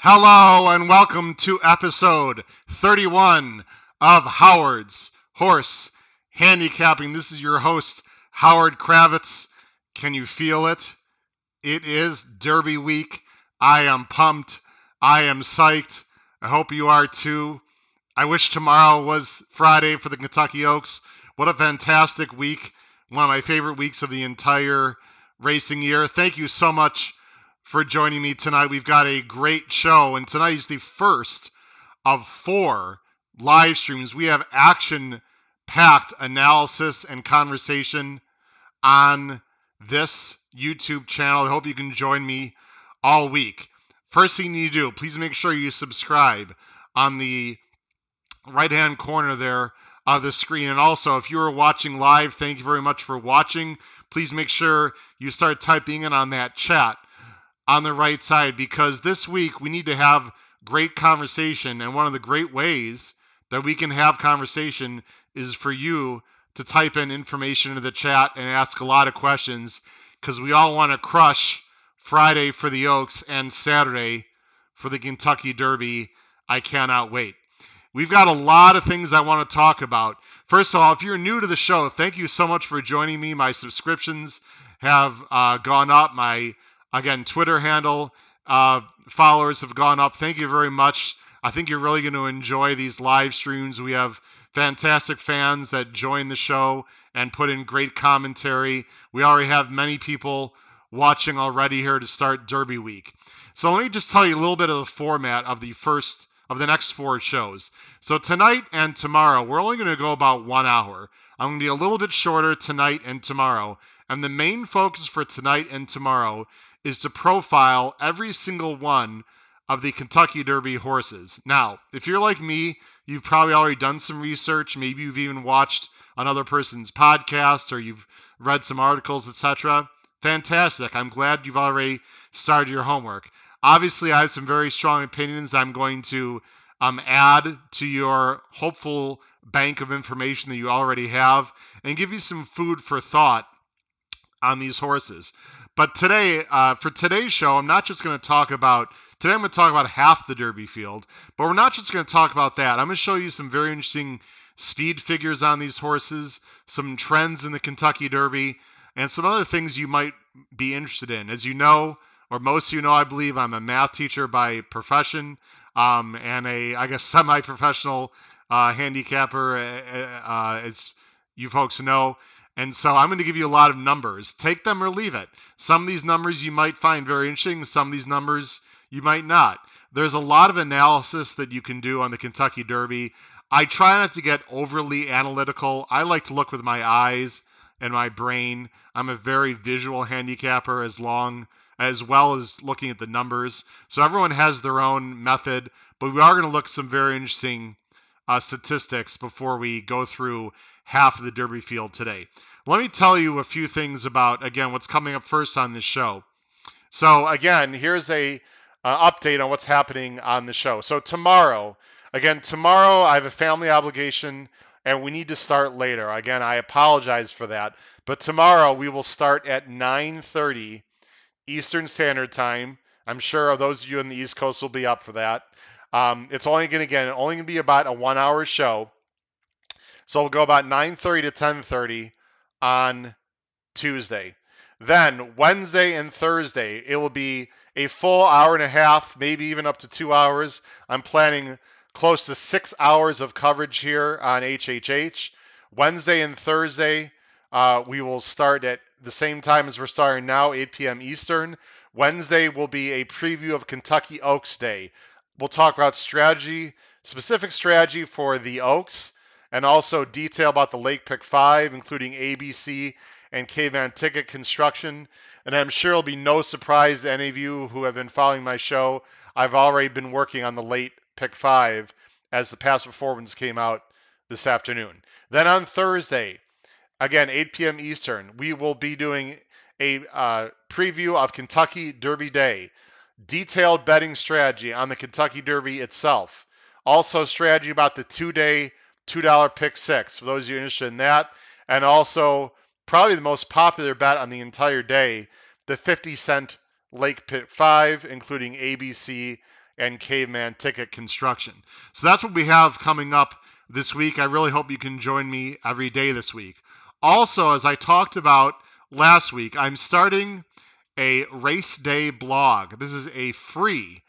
Hello and welcome to episode 31 of Howard's Horse Handicapping. This is your host, Howard Kravitz. Can you feel it? It is Derby week. I am pumped. I am psyched. I hope you are too. I wish tomorrow was Friday for the Kentucky Oaks. What a fantastic week. One of my favorite weeks of the entire racing year. Thank you so much for joining me tonight. We've got a great show, and tonight is the first of 4 live streams. We have action-packed analysis and conversation on this YouTube channel. I hope you can join me all week. First thing you need to do, please make sure you subscribe on the right-hand corner there of the screen. And also, if you are watching live, thank you very much for watching. Please make sure you start typing in on that chat on the right side, because this week we need to have great conversation, and one of the great ways that we can have conversation is for you to type in information into the chat and ask a lot of questions, because we all want to crush Friday for the Oaks and Saturday for the Kentucky Derby. I cannot wait. We've got a lot of things I want to talk about. First of all, if you're new to the show, thank you so much for joining me. My subscriptions have gone up. My Twitter handle followers have gone up. Thank you very much. I think you're really going to enjoy these live streams. We have fantastic fans that join the show and put in great commentary. We already have many people watching already here to start Derby week. So let me just tell you a little bit of the format of the next 4 shows. So tonight and tomorrow, we're only going to go about 1 hour. I'm going to be a little bit shorter tonight and tomorrow. And the main focus for tonight and tomorrow is to profile every single one of the Kentucky Derby horses. Now, if you're like me, you've probably already done some research. Maybe you've even watched another person's podcast, or you've read some articles, etc. Fantastic. I'm glad you've already started your homework. Obviously, I have some very strong opinions that I'm going to add to your hopeful bank of information that you already have, and give you some food for thought on these horses. But today, for today's show, I'm not just going to talk about, today I'm going to talk about half the Derby field, but we're not just going to talk about that. I'm going to show you some very interesting speed figures on these horses, some trends in the Kentucky Derby, and some other things you might be interested in. As you know, or most of you know, I believe I'm a math teacher by profession, and semi-professional handicapper, as you folks know. And so I'm going to give you a lot of numbers. Take them or leave it. Some of these numbers you might find very interesting. Some of these numbers you might not. There's a lot of analysis that you can do on the Kentucky Derby. I try not to get overly analytical. I like to look with my eyes and my brain. I'm a very visual handicapper as well as looking at the numbers. So everyone has their own method, but we are going to look at some very interesting statistics before we go through half of the Derby field today. Let me tell you a few things about, again, what's coming up first on this show. So again, here's a update on what's happening on the show. So tomorrow I have a family obligation and we need to start later. Again, I apologize for that. But tomorrow we will start at 9:30 Eastern Standard Time. I'm sure those of you on the East Coast will be up for that. It's only going to be about a 1 hour show. So we'll go about 9:30 to 10:30 on Tuesday. Then Wednesday and Thursday, it will be a full hour and a half, maybe even up to 2 hours. I'm planning close to 6 hours of coverage here on HHH. Wednesday and Thursday, we will start at the same time as we're starting now, 8 p.m. Eastern. Wednesday will be a preview of Kentucky Oaks Day. We'll talk about specific strategy for the Oaks, and also detail about the Lake Pick 5, including ABC and Caveman ticket construction. And I'm sure it'll be no surprise to any of you who have been following my show. I've already been working on the late Pick 5 as the past performance came out this afternoon. Then on Thursday, again, 8 p.m. Eastern, we will be doing a preview of Kentucky Derby Day. Detailed betting strategy on the Kentucky Derby itself. Also strategy about the 2-day $2 pick 6 for those of you interested in that. And also probably the most popular bet on the entire day, the 50-cent Lake Pick 5, including ABC and caveman ticket construction. So that's what we have coming up this week. I really hope you can join me every day this week. Also, as I talked about last week, I'm starting a race day blog. This is a free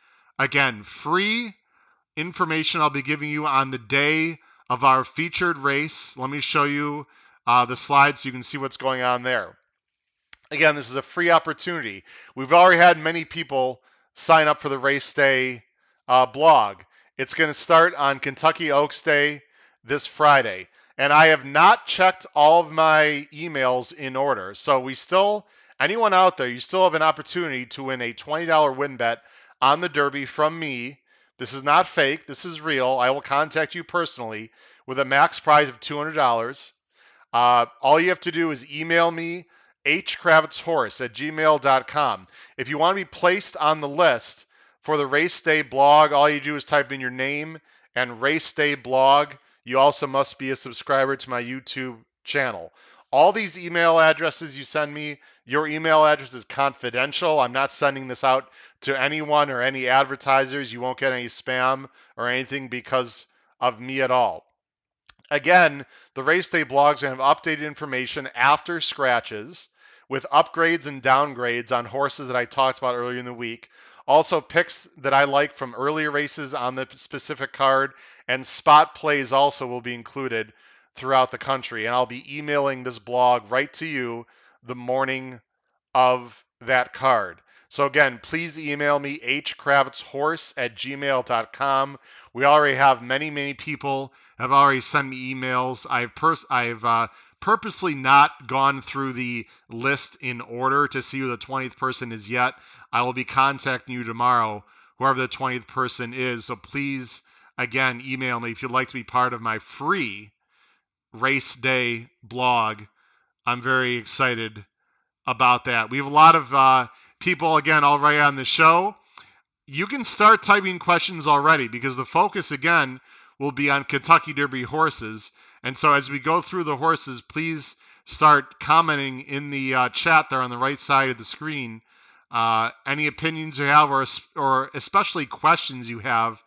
information I'll be giving you on the day of our featured race. Let me show you the slides so you can see what's going on there. Again, this is a free opportunity. We've already had many people sign up for the race day blog. It's going to start on Kentucky Oaks Day this Friday. And I have not checked all of my emails in order. So anyone out there, you still have an opportunity to win a $20 win bet on the Derby from me. This is not fake. This is real. I will contact you personally with a max prize of $200. All you have to do is email me, hkravitzhorse@gmail.com. If you want to be placed on the list for the Race Day blog, all you do is type in your name and Race Day blog. You also must be a subscriber to my YouTube channel. All these email addresses you send me, your email address is confidential. I'm not sending this out to anyone or any advertisers. You won't get any spam or anything because of me at all. Again, the race day blogs have updated information after scratches with upgrades and downgrades on horses that I talked about earlier in the week. Also, picks that I like from earlier races on the specific card, and spot plays also will be included throughout the country. And I'll be emailing this blog right to you the morning of that card. So again, please email me, hkravitzhorse@gmail.com. We already have many people have already sent me emails. I've purposely not gone through the list in order to see who the 20th person is yet. I will be contacting you tomorrow, whoever the 20th person is. So please, again, email me if you'd like to be part of my free race day blog. I'm very excited about that. We have a lot of people, again, already on the show. You can start typing questions already because the focus, again, will be on Kentucky Derby horses. And so as we go through the horses, please start commenting in the chat there on the right side of the screen. Any opinions you have or especially questions you have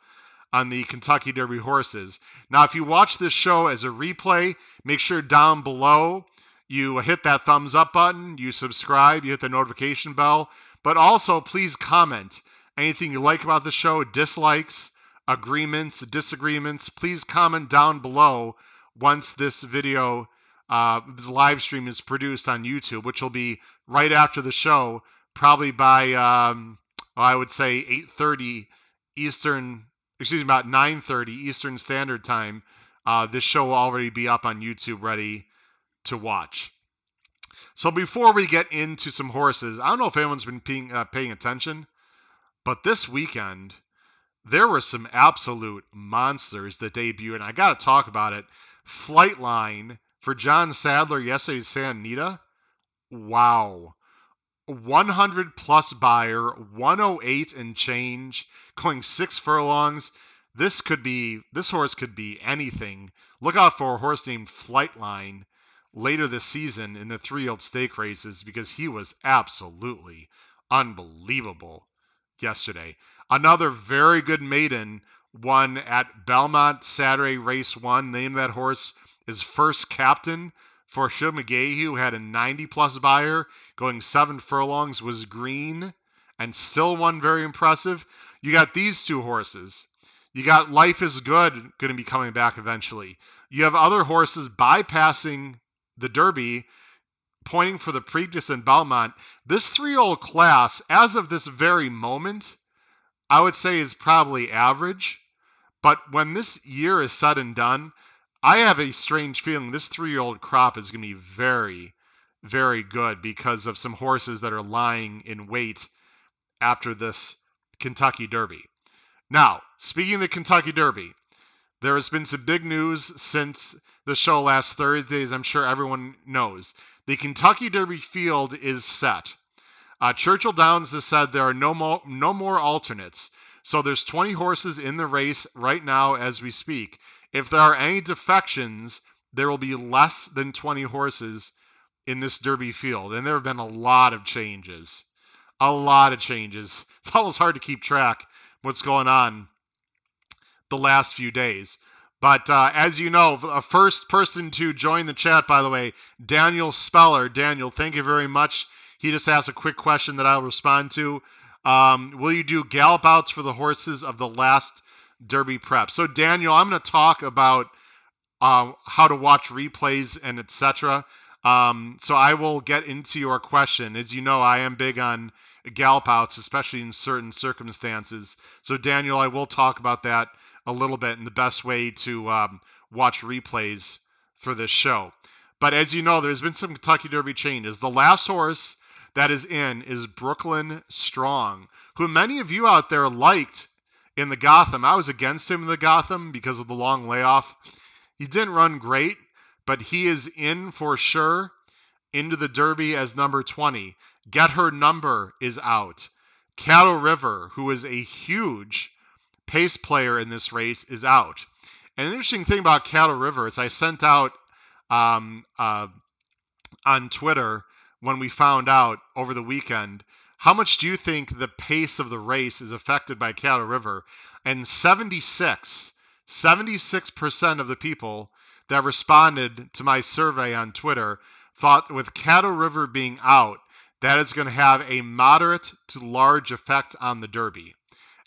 on the Kentucky Derby horses. Now, if you watch this show as a replay, make sure down below you hit that thumbs up button, you subscribe, you hit the notification bell, but also please comment anything you like about the show, dislikes, agreements, disagreements. Please comment down below once this video, this live stream is produced on YouTube, which will be right after the show, probably by, I would say 8:30 Eastern, about 9:30 Eastern Standard Time. This show will already be up on YouTube ready to watch. So before we get into some horses, I don't know if anyone's been paying attention, but this weekend there were some absolute monsters that debuted, and I got to talk about it. Flightline for John Sadler yesterday at Santa Anita. Wow. 100 plus buyer, 108 and change, going 6 furlongs. This horse could be anything. Look out for a horse named Flightline later this season in the 3-year-old stake races because he was absolutely unbelievable yesterday. Another very good maiden won at Belmont Saturday race 1. The name of that horse is First Captain for Shug McGahee, who had a 90 plus buyer going 7 furlongs, was green and still won very impressive. You got these two horses. You got Life is Good going to be coming back eventually. You have other horses bypassing the Derby, pointing for the Preakness and Belmont. This 3-year-old class, as of this very moment, I would say is probably average. But when this year is said and done, I have a strange feeling this 3-year-old crop is going to be very, very good because of some horses that are lying in wait after this Kentucky Derby. Now, speaking of the Kentucky Derby, there has been some big news since the show last Thursday, as I'm sure everyone knows. The Kentucky Derby field is set. Churchill Downs has said there are no more alternates. So there's 20 horses in the race right now as we speak. If there are any defections, there will be less than 20 horses in this Derby field. And there have been a lot of changes. A lot of changes. It's almost hard to keep track what's going on the last few days. But as you know, a first person to join the chat, by the way, Daniel Speller. Daniel, thank you very much. He just asked a quick question that I'll respond to. Will you do gallop outs for the horses of the last Derby prep? So, Daniel, I'm going to talk about how to watch replays and etc. So I will get into your question. As you know, I am big on gallop outs, especially in certain circumstances. So Daniel, I will talk about that a little bit and the best way to watch replays for this show. But as you know, there's been some Kentucky Derby changes. The last horse that is in is Brooklyn Strong, who many of you out there liked in the Gotham. I was against him in the Gotham because of the long layoff. He didn't run great, but he is in for sure into the Derby as number 20. Get Her Number is out. Cattle River, who is a huge pace player in this race, is out. And an interesting thing about Cattle River is I sent out on Twitter when we found out over the weekend, how much do you think the pace of the race is affected by Cattle River? And 76% of the people that responded to my survey on Twitter thought with Cattle River being out, that is going to have a moderate to large effect on the Derby.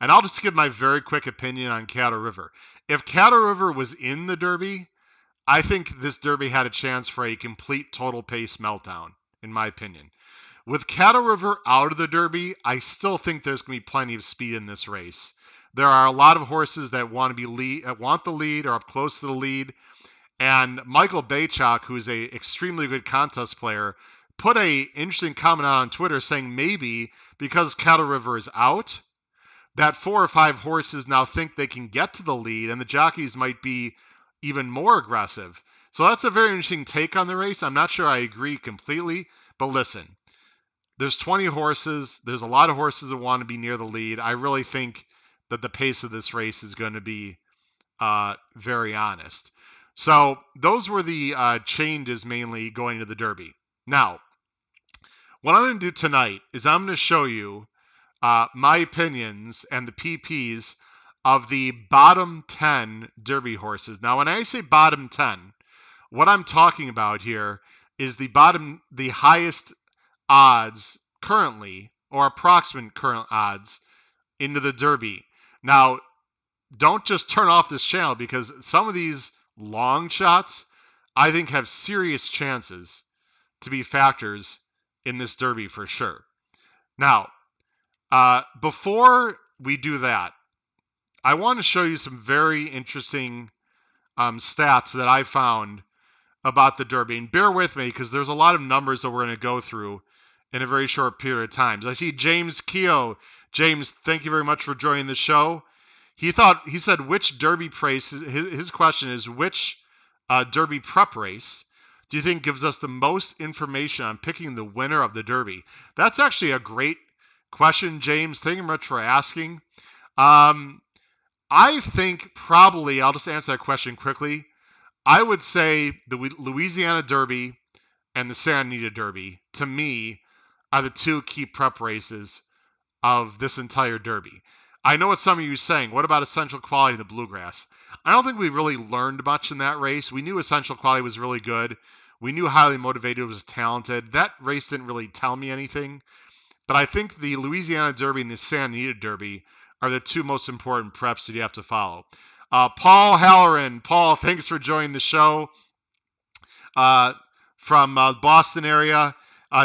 And I'll just give my very quick opinion on Cattle River. If Cattle River was in the Derby, I think this Derby had a chance for a complete total pace meltdown, in my opinion. With Cattle River out of the Derby, I still think there's going to be plenty of speed in this race. There are a lot of horses that want the lead or up close to the lead. And Michael Baychuk, who is a extremely good contest player, put a interesting comment out on Twitter saying maybe because Cattle River is out, that 4 or 5 horses now think they can get to the lead, and the jockeys might be even more aggressive. So that's a very interesting take on the race. I'm not sure I agree completely, but listen, there's 20 horses. There's a lot of horses that want to be near the lead. I really think that the pace of this race is going to be very honest. So those were the changes mainly going to the Derby. Now, what I'm going to do tonight is I'm going to show you my opinions and the PPs of the bottom 10 Derby horses. Now, when I say bottom 10, what I'm talking about here is the highest odds currently, or approximate current odds, into the Derby. Now, don't just turn off this channel because some of these long shots, I think, have serious chances to be factors in this Derby for sure. Now, before we do that, I want to show you some very interesting stats that I found about the Derby. And bear with me because there's a lot of numbers that we're going to go through in a very short period of time. I see James Keogh. James, thank you very much for joining the show. He said, which Derby race, his question is, which Derby prep race do you think gives us the most information on picking the winner of the Derby? That's actually a great question, James. Thank you much for asking. I think probably, I'll just answer that question quickly. I would say the Louisiana Derby and the Santa Anita Derby, to me, are the two key prep races of this entire Derby. I know what some of you are saying. What about Essential Quality in the Bluegrass? I don't think we really learned much in that race. We knew Essential Quality was really good. We knew Highly Motivated was talented. That race didn't really tell me anything. But I think the Louisiana Derby and the Santa Anita Derby are the two most important preps that you have to follow. Paul Halloran. Paul, thanks for joining the show from Boston area.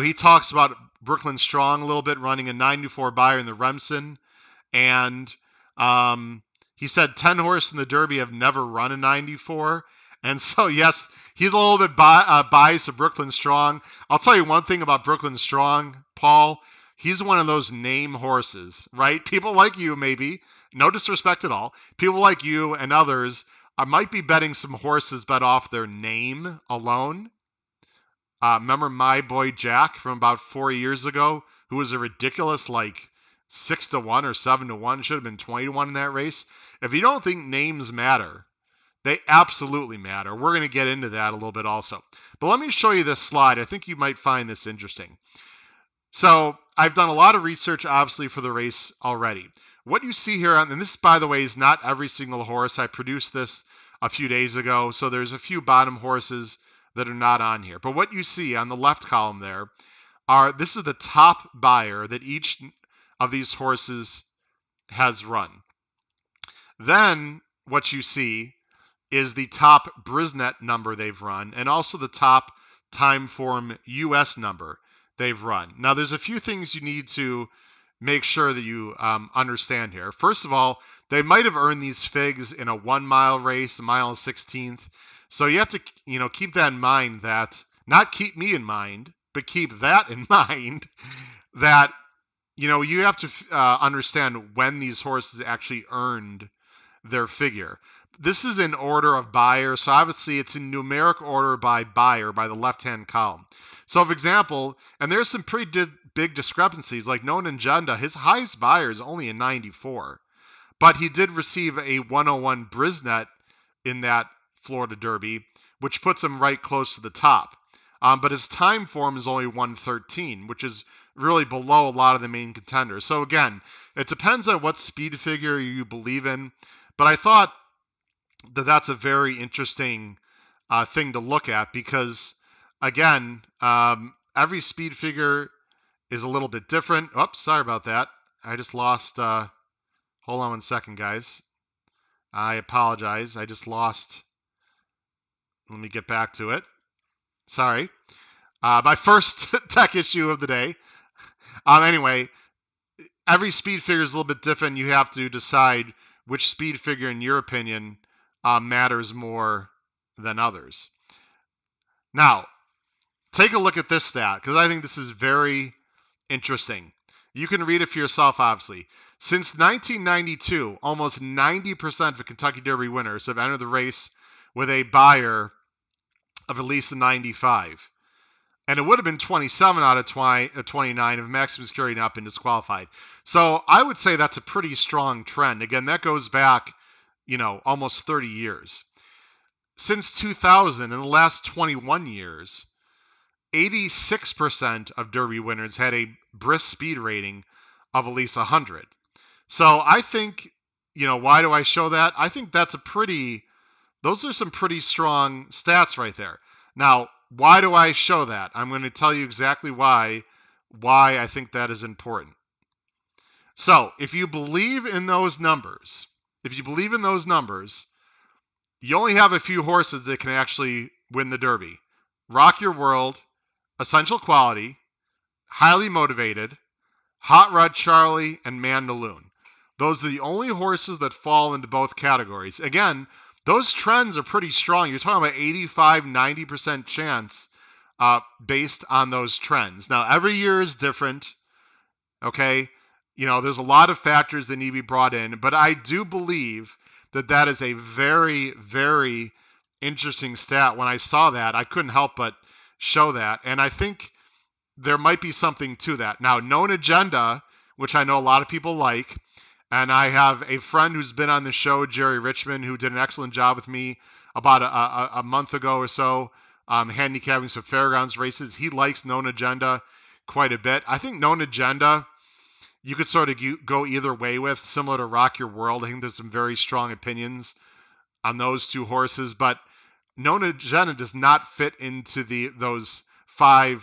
He talks about Brooklyn Strong a little bit, running a 9-4 buyer in the Remsen. And he said 10 horses in the Derby have never run a 94. And so, yes, he's a little bit biased to Brooklyn Strong. I'll tell you one thing about Brooklyn Strong, Paul. He's one of those name horses, right? People like you, maybe, no disrespect at all. People like you and others might be betting some horses bet off their name alone. Remember my boy Jack from about 4 years ago, who was a ridiculous 6-1 or 7-1, should have been 20-1 in that race. If you don't think names matter, they absolutely matter. We're going to get into that a little bit also. But let me show you this slide. I think you might find this interesting. So I've done a lot of research, obviously, for the race already. what you see here, and this, by the way, is not every single horse. I produced this a few days ago, so there's a few bottom horses that are not on here. But what you see on the left column there this is the top buyer that each of these horses has run. Then what you see is the top Brisnet number they've run, and also the top Timeform US number they've run. Now, there's a few things you need to make sure that you understand here. First of all, they might have earned these figs in a 1 mile race, a mile and 16th. So you have to, keep that in mind. That not keep me in mind, but keep that in mind. That you have to understand when these horses actually earned their figure. This is in order of buyer, so obviously it's in numeric order by buyer by the left-hand column. So, for example, and there's some pretty big discrepancies, like Known Agenda, his highest buyer is only a 94, but he did receive a 101 Brisnet in that Florida Derby, which puts him right close to the top. But his time form is only 113, which is really below a lot of the main contenders. So again, it depends on what speed figure you believe in, but I thought that that's a very interesting thing to look at because, again, every speed figure is a little bit different. Oops, sorry about that. I just lost. Hold on 1 second, guys. I apologize. I just lost. Let me get back to it. Sorry. My first tech issue of the day. Anyway, every speed figure is a little bit different. You have to decide which speed figure, in your opinion, matters more than others. Now, take a look at this stat because I think this is very interesting. You can read it for yourself, obviously. Since 1992, almost 90% of Kentucky Derby winners have entered the race with a buyer of at least a 95. And it would have been 27 out of 29 if Maximus carried up and disqualified. So I would say that's a pretty strong trend. Again, that goes back, almost 30 years. Since 2000, in the last 21 years, 86% of Derby winners had a brisk speed rating of at least 100. So I think, why do I show that? I think those are some pretty strong stats right there. Now, why do I show that? I'm going to tell you exactly why I think that is important. So, if you believe in those numbers, you only have a few horses that can actually win the Derby. Rock Your World, Essential Quality, Highly Motivated, Hot Rod Charlie, and Mandaloon. Those are the only horses that fall into both categories. Again, those trends are pretty strong. You're talking about 85, 90% chance based on those trends. Now, every year is different, okay? There's a lot of factors that need to be brought in, but I do believe that is a very, very interesting stat. When I saw that, I couldn't help but show that, and I think there might be something to that. Now, Known Agenda, which I know a lot of people like, and I have a friend who's been on the show, Jerry Richmond, who did an excellent job with me about a month ago or so, handicapping some fairgrounds races. He likes Known Agenda quite a bit. I think Known Agenda, you could sort of go either way with, similar to Rock Your World. I think there's some very strong opinions on those two horses, but Known Agenda does not fit into those five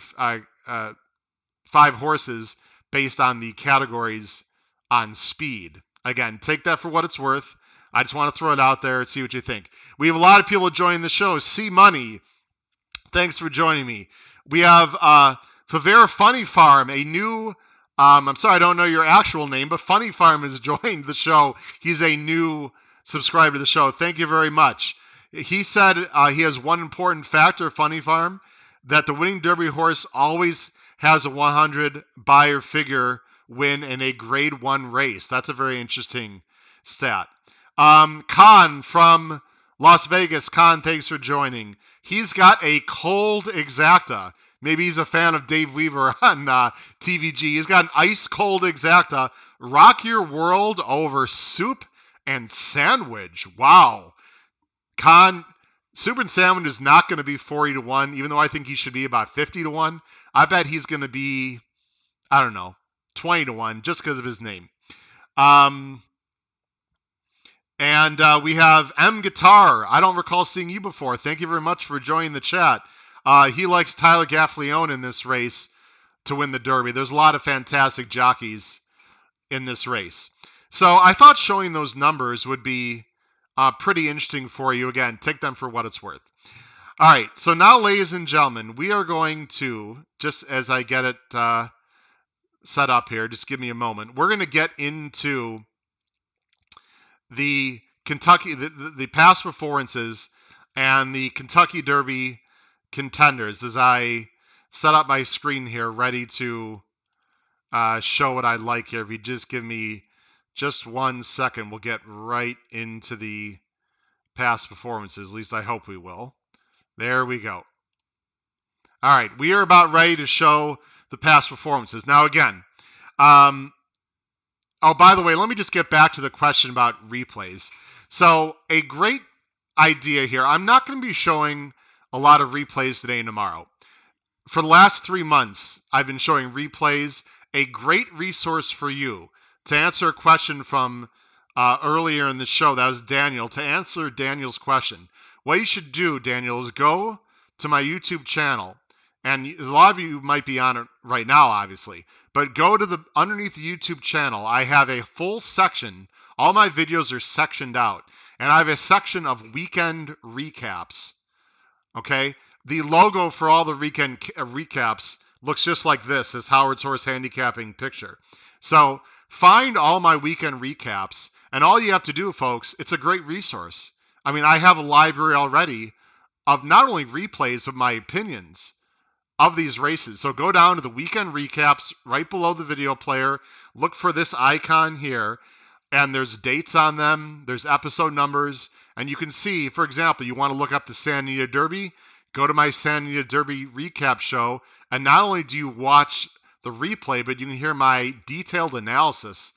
horses based on the categories on speed. Again, take that for what it's worth. I just want to throw it out there and see what you think. We have a lot of people joining the show. C Money, thanks for joining me. We have Favera Funny Farm, a new, I'm sorry I don't know your actual name, but Funny Farm has joined the show. He's a new subscriber to the show. Thank you very much. He said he has one important factor, Funny Farm, that the winning Derby horse always has a 100 buyer figure win in a grade 1 race. That's a very interesting stat. Khan from Las Vegas. Khan, thanks for joining. He's got a cold exacta. Maybe he's a fan of Dave Weaver on TVG. He's got an ice cold exacta. Rock Your World over Soup and Sandwich. Wow. Khan, Soup and Sandwich is not going to be 40-1, even though I think he should be about 50-1. I bet he's going to be, I don't know, 20-1 just because of his name. And we have M Guitar. I don't recall seeing you before. Thank you very much for joining the chat. He likes Tyler Gaffalione in this race to win the Derby. There's a lot of fantastic jockeys in this race. So I thought showing those numbers would be pretty interesting for you. Again, take them for what it's worth. All right, so now, ladies and gentlemen, we are going to, just as I get it set up here, just give me a moment. We're going to get into the Kentucky, the past performances and the Kentucky Derby contenders as I set up my screen here ready to show what I like here. If you just give me just 1 second, we'll get right into the past performances. At least I hope we will. There we go. All right, we are about ready to show the past performances. Now, again, oh, by the way, let me just get back to the question about replays. So, a great idea here. I'm not going to be showing a lot of replays today and tomorrow. For the last 3 months, I've been showing replays, a great resource for you to answer a question from earlier in the show. That was Daniel. To answer Daniel's question, what you should do, Daniel, is go to my YouTube channel. And a lot of you might be on it right now, obviously. But go to the underneath the YouTube channel. I have a full section. All my videos are sectioned out. And I have a section of weekend recaps. Okay? The logo for all the weekend recaps looks just like this, this Howard's Horse handicapping picture. So find all my weekend recaps. And all you have to do, folks, it's a great resource. I mean, I have a library already of not only replays, but my opinions of these races. So go down to the weekend recaps right below the video player. Look for this icon here, and there's dates on them. There's episode numbers, and you can see, for example, you want to look up the Santa Anita Derby, go to my Santa Anita Derby recap show, and not only do you watch the replay, but you can hear my detailed analysis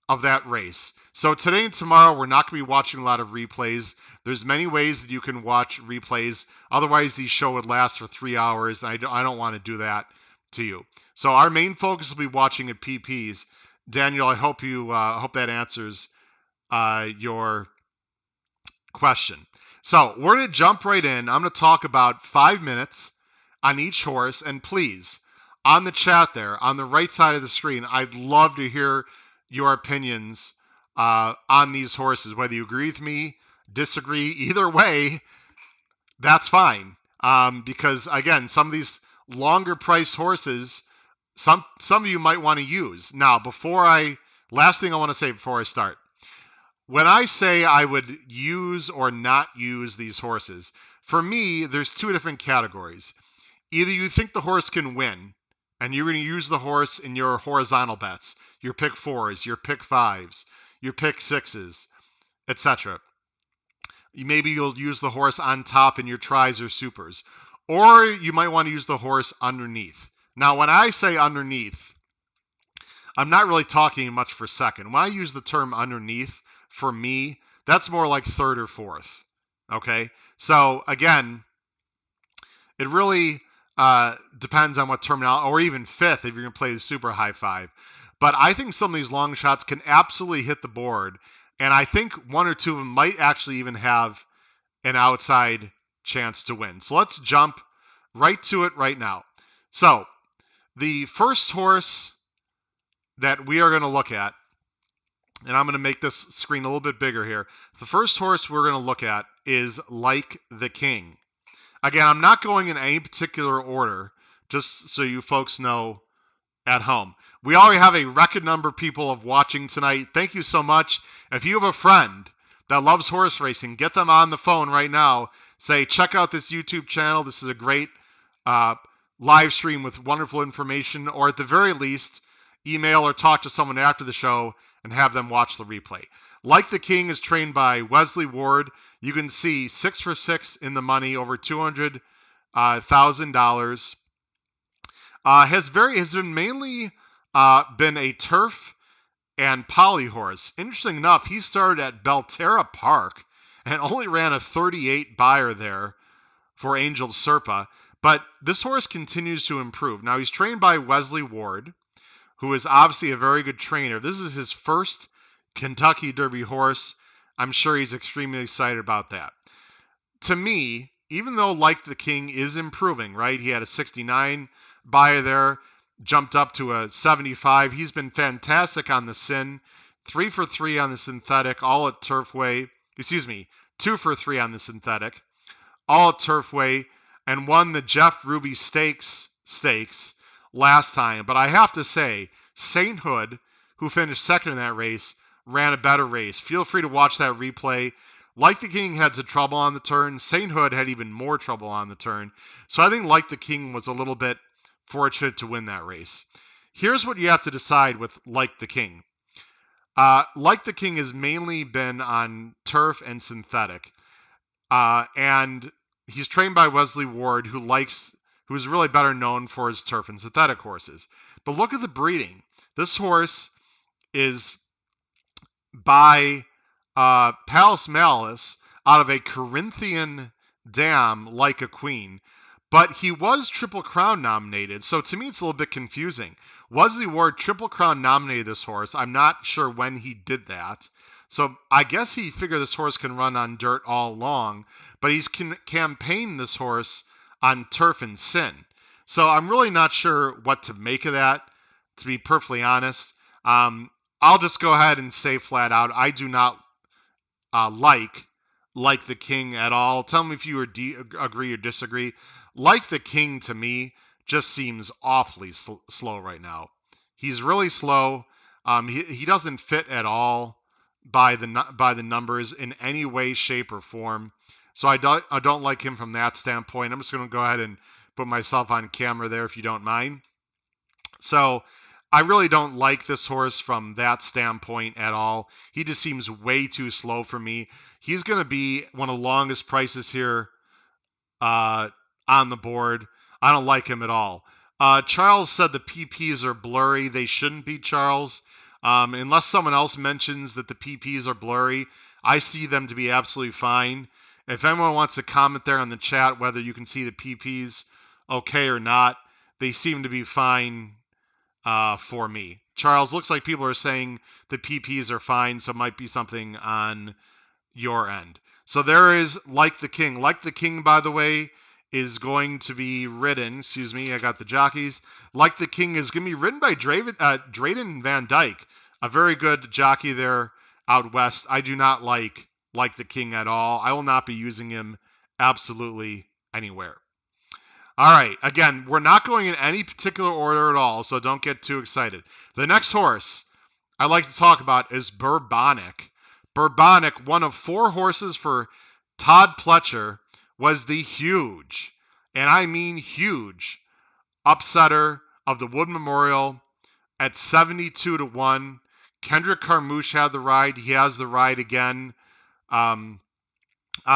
of that race. So today and tomorrow, we're not going to be watching a lot of replays. There's many ways that you can watch replays. Otherwise, the show would last for 3 hours. And I don't want to do that to you. So our main focus will be watching at PPs. Daniel, I hope hope that answers your question. So we're going to jump right in. I'm going to talk about 5 minutes on each horse. And please, on the chat there, on the right side of the screen, I'd love to hear your opinions on these horses, whether you agree with me, disagree, either way, that's fine. Because again, some of these longer priced horses, some of you might want to use. Now, last thing I want to say before I start, when I say I would use or not use these horses, for me, there's 2 different categories. Either you think the horse can win, and you're going to use the horse in your horizontal bets, your pick 4s, your pick 5s, your pick 6s, etc. Maybe you'll use the horse on top in your tries or supers. Or you might want to use the horse underneath. Now, when I say underneath, I'm not really talking much for second. When I use the term underneath, for me, that's more like third or fourth. Okay? So, again, it really depends on what terminology, or even fifth if you're going to play the super high 5. But I think some of these long shots can absolutely hit the board. And I think 1 or 2 of them might actually even have an outside chance to win. So let's jump right to it right now. So the first horse that we are going to look at, and I'm going to make this screen a little bit bigger here. The first horse we're going to look at is Like the King. Again, I'm not going in any particular order, just so you folks know at home. We already have a record number of people watching tonight. Thank you so much. If you have a friend that loves horse racing, get them on the phone right now. Say, check out this YouTube channel. This is a great live stream with wonderful information. Or at the very least, email or talk to someone after the show and have them watch the replay. Like the King is trained by Wesley Ward. You can see 6 for 6 in the money, over $200,000. Has been mainly been a turf and poly horse. Interesting enough, he started at Belterra Park and only ran a 38 buyer there for Angel Serpa. But this horse continues to improve. Now, he's trained by Wesley Ward, who is obviously a very good trainer. This is his first Kentucky Derby horse. I'm sure he's extremely excited about that. To me, even though Like the King is improving, right? He had a 69 buyer there, jumped up to a 75. He's been fantastic on the Sin. 3 for 3 on the synthetic, all at Turfway. Excuse me, 2 for 3 on the synthetic, all at Turfway, and won the Jeff Ruby Stakes last time. But I have to say, Saint Hood, who finished second in that race, ran a better race. Feel free to watch that replay. Like the King had some trouble on the turn. Saint Hood had even more trouble on the turn. So I think Like the King was a little bit fortunate to win that race. Here's what you have to decide with Like the King. Like the King has mainly been on turf and synthetic. And he's trained by Wesley Ward, who's really better known for his turf and synthetic horses. But look at the breeding. This horse is by Palace Malice out of a Corinthian dam like a queen. But he was Triple Crown nominated, so to me it's a little bit confusing. Wesley Ward Triple Crown nominated this horse. I'm not sure when he did that. So I guess he figured this horse can run on dirt all along, but he's campaigned this horse on turf and sin. So I'm really not sure what to make of that, to be perfectly honest. I'll just go ahead and say flat out, I do not like the King at all. Tell me if you agree or disagree. Like the King to me just seems awfully slow right now. He's really slow. He doesn't fit at all by the numbers in any way, shape, or form. So I don't like him from that standpoint. I'm just going to go ahead and put myself on camera there if you don't mind. So I really don't like this horse from that standpoint at all. He just seems way too slow for me. He's going to be one of the longest prices here on the board. I don't like him at all. Charles said the PPs are blurry. They shouldn't be, Charles. Unless someone else mentions that the PPs are blurry, I see them to be absolutely fine. If anyone wants to comment there on the chat whether you can see the PPs okay or not, they seem to be fine for me. Charles, looks like people are saying the PPs are fine, so it might be something on your end. So there is Like the King. Like the King, by the way, is going to be ridden. Excuse me, I got the jockeys. Like the King is going to be ridden by Drayden Van Dyke, a very good jockey there out west. I do not like the King at all. I will not be using him absolutely anywhere. All right, again, we're not going in any particular order at all, so don't get too excited. The next horse I'd like to talk about is Bourbonic. Bourbonic, one of 4 horses for Todd Pletcher, was the huge, and I mean huge, upsetter of the Wood Memorial at 72-1. Kendrick Carmouche had the ride. He has the ride again on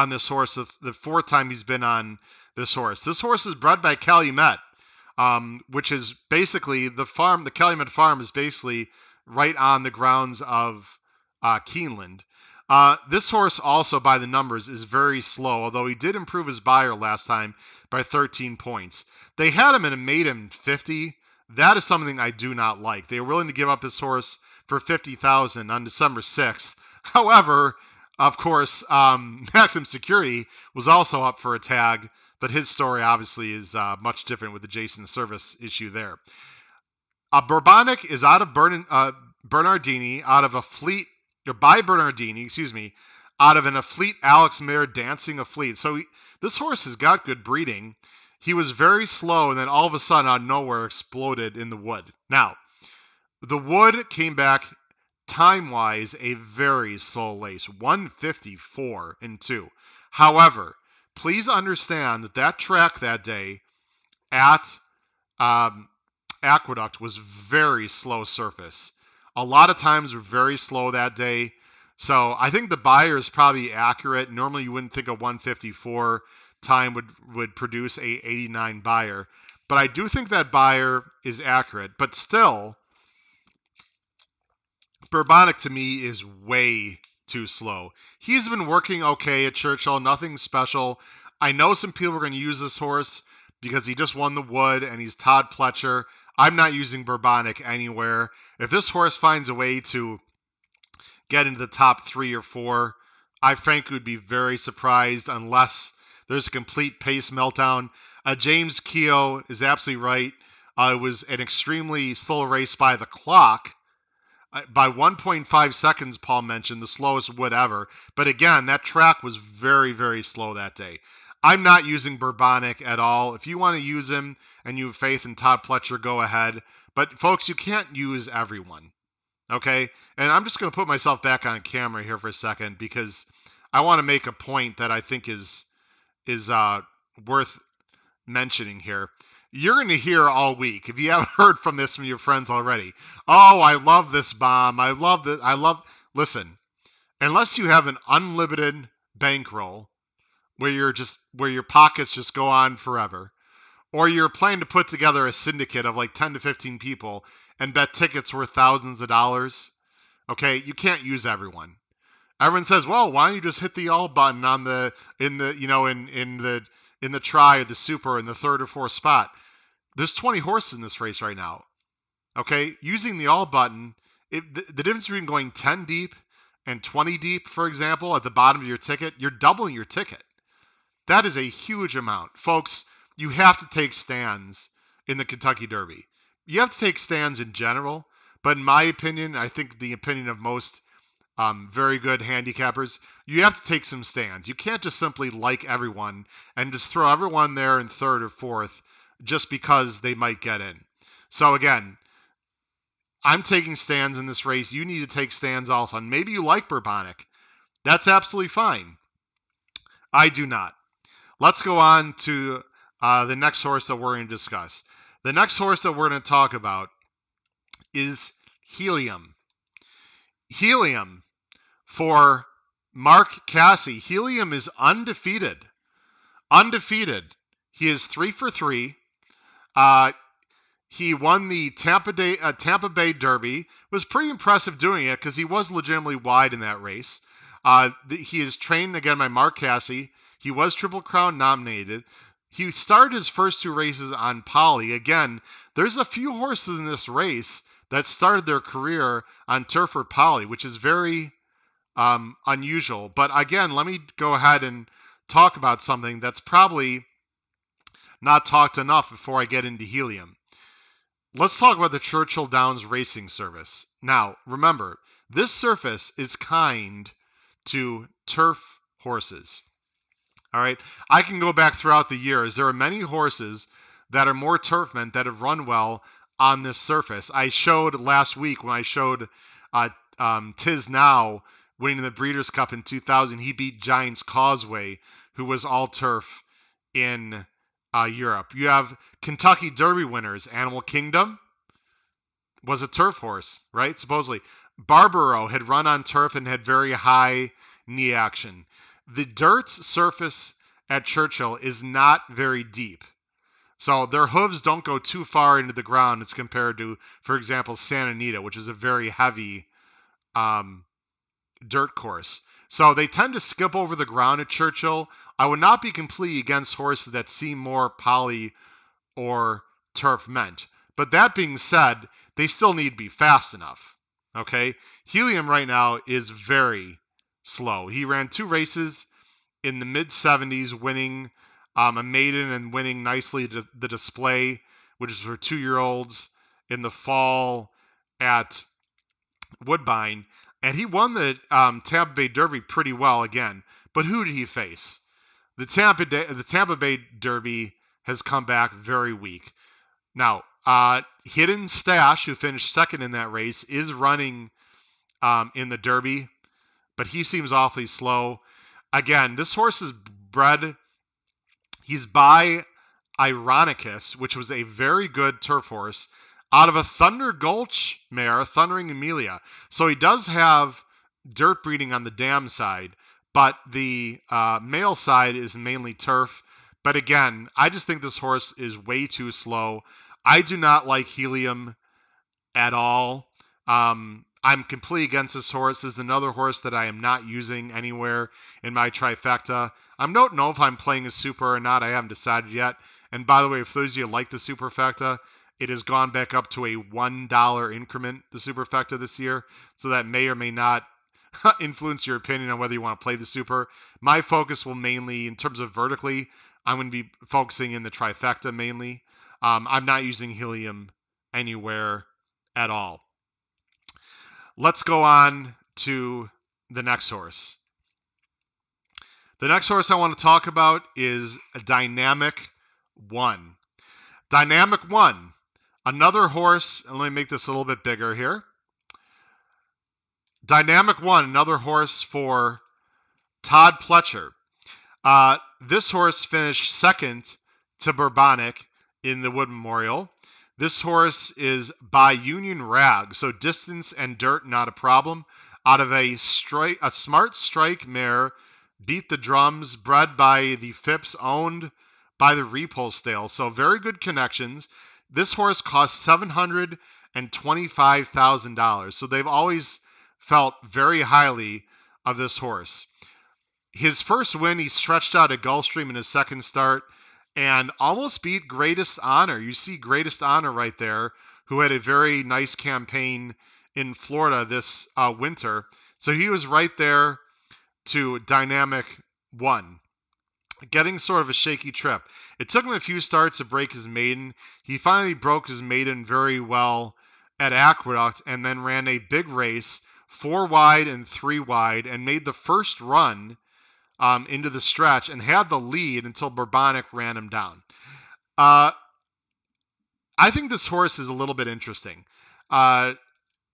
this horse, the 4th time he's been on this horse. This horse is bred by Calumet, which is basically the Calumet farm is basically right on the grounds of Keeneland. This horse also, by the numbers, is very slow, although he did improve his buyer last time by 13 points. They had him in a maiden 50. That is something I do not like. They were willing to give up this horse for $50,000 on December 6th. However, of course, Maximum Security was also up for a tag, but his story obviously is much different with the Jason Service issue there. Bourbonic is out of Bernardini, out of a fleet, or by Bernardini, excuse me, out of an Afleet Alex Mare Dancing Afleet. So this horse has got good breeding. He was very slow, and then all of a sudden, out of nowhere, exploded in the Wood. Now, the Wood came back time-wise a very slow race, 154-2. However, please understand that track that day at Aqueduct was very slow surface. A lot of times were very slow that day. So I think the buyer is probably accurate. Normally you wouldn't think a 154 time would produce a 89 buyer. But I do think that buyer is accurate. But still, Bourbonic to me is way too slow. He's been working okay at Churchill, nothing special. I know some people are going to use this horse, because he just won the Wood and he's Todd Pletcher. I'm not using Bourbonic anywhere. If this horse finds a way to get into the top 3 or 4, I frankly would be very surprised unless there's a complete pace meltdown. James Keogh is absolutely right. It was an extremely slow race by the clock. By 1.5 seconds, Paul mentioned, the slowest wood ever. But again, that track was very, very slow that day. I'm not using Bourbonic at all. If you want to use him and you have faith in Todd Pletcher, go ahead. But folks, you can't use everyone. Okay? And I'm just going to put myself back on camera here for a second because I want to make a point that I think is worth mentioning here. You're going to hear all week, if you haven't heard from this from your friends already, oh, I love this bomb. I love this. Listen, unless you have an unlimited bankroll where your pockets just go on forever, or you're planning to put together a syndicate of like 10 to 15 people and bet tickets worth thousands of dollars, okay, you can't use everyone. Everyone says, well, why don't you just hit the all button on in the try or the super in the third or fourth spot? There's 20 horses in this race right now. Okay, using the all button, the difference between going 10 deep and 20 deep, for example, at the bottom of your ticket, you're doubling your ticket. That is a huge amount. Folks, you have to take stands in the Kentucky Derby. You have to take stands in general, but in my opinion, I think the opinion of most very good handicappers, you have to take some stands. You can't just simply like everyone and just throw everyone there in third or fourth just because they might get in. So again, I'm taking stands in this race. You need to take stands also. And maybe you like Bourbonic. That's absolutely fine. I do not. Let's go on to the next horse that we're going to discuss. The next horse that we're going to talk about is Helium. Helium for Mark Casse. Helium is undefeated. Undefeated. He is 3 for 3. He won the Tampa Bay Derby. Was pretty impressive doing it because he was legitimately wide in that race. He is trained again by Mark Casse. He was Triple Crown nominated. He started his first 2 races on Poly. Again, there's a few horses in this race that started their career on turf or Poly, which is very unusual. But again, let me go ahead and talk about something that's probably not talked enough before I get into Helium. Let's talk about the Churchill Downs Racing Service. Now, remember, this surface is kind to turf horses. All right, I can go back throughout the years. There are many horses that are more turf meant that have run well on this surface. I showed last week when I showed Tiz Now winning the Breeders' Cup in 2000. He beat Giants Causeway, who was all turf in Europe. You have Kentucky Derby winners. Animal Kingdom was a turf horse, right? Supposedly. Barbaro had run on turf and had very high knee action. The dirt surface at Churchill is not very deep. So their hooves don't go too far into the ground as compared to, for example, Santa Anita, which is a very heavy dirt course. So they tend to skip over the ground at Churchill. I would not be completely against horses that seem more poly or turf meant. But that being said, they still need to be fast enough. Okay? Helium right now is very slow. He ran 2 races in the mid-70s, winning a maiden and winning nicely the display, which is for 2-year-olds in the fall at Woodbine. And he won the Tampa Bay Derby pretty well again. But who did he face? The Tampa Bay Derby has come back very weak. Now, Hidden Stash, who finished second in that race, is running in the Derby, but he seems awfully slow. Again, this horse is bred. He's by Ironicus, which was a very good turf horse, out of a Thunder Gulch mare, Thundering Amelia. So he does have dirt breeding on the dam side, but the male side is mainly turf. But again, I just think this horse is way too slow. I do not like Helium at all. I'm completely against this horse. This is another horse that I am not using anywhere in my trifecta. I don't know if I'm playing a super or not. I haven't decided yet. And by the way, if those of you like the superfecta, it has gone back up to a $1 increment, the superfecta this year. So that may or may not influence your opinion on whether you want to play the super. My focus will mainly, in terms of vertically, I'm going to be focusing in the trifecta mainly. I'm not using helium anywhere at all. Let's go on to the next horse. The next horse I want to talk about is Dynamic One. Dynamic One, another horse, and let me make this a little bit bigger here. Dynamic One, another horse for Todd Pletcher. This horse finished second to Bourbonic in the Wood Memorial. This horse is by Union Rag, so distance and dirt not a problem. Out of a smart strike mare, beat the drums, bred by the Phipps, owned by the Repulse Stale. So very good connections. This horse cost $725,000. So they've always felt very highly of this horse. His first win, he stretched out at Gulfstream in his second start and almost beat Greatest Honor. You see Greatest Honor right there, who had a very nice campaign in Florida this winter. So he was right there to Dynamic One, getting sort of a shaky trip. It took him a few starts to break his maiden. He finally broke his maiden very well at Aqueduct and then ran a big race, 4 wide and 3 wide, and made the first run into the stretch and had the lead until Bourbonic ran him down. I think this horse is a little bit interesting.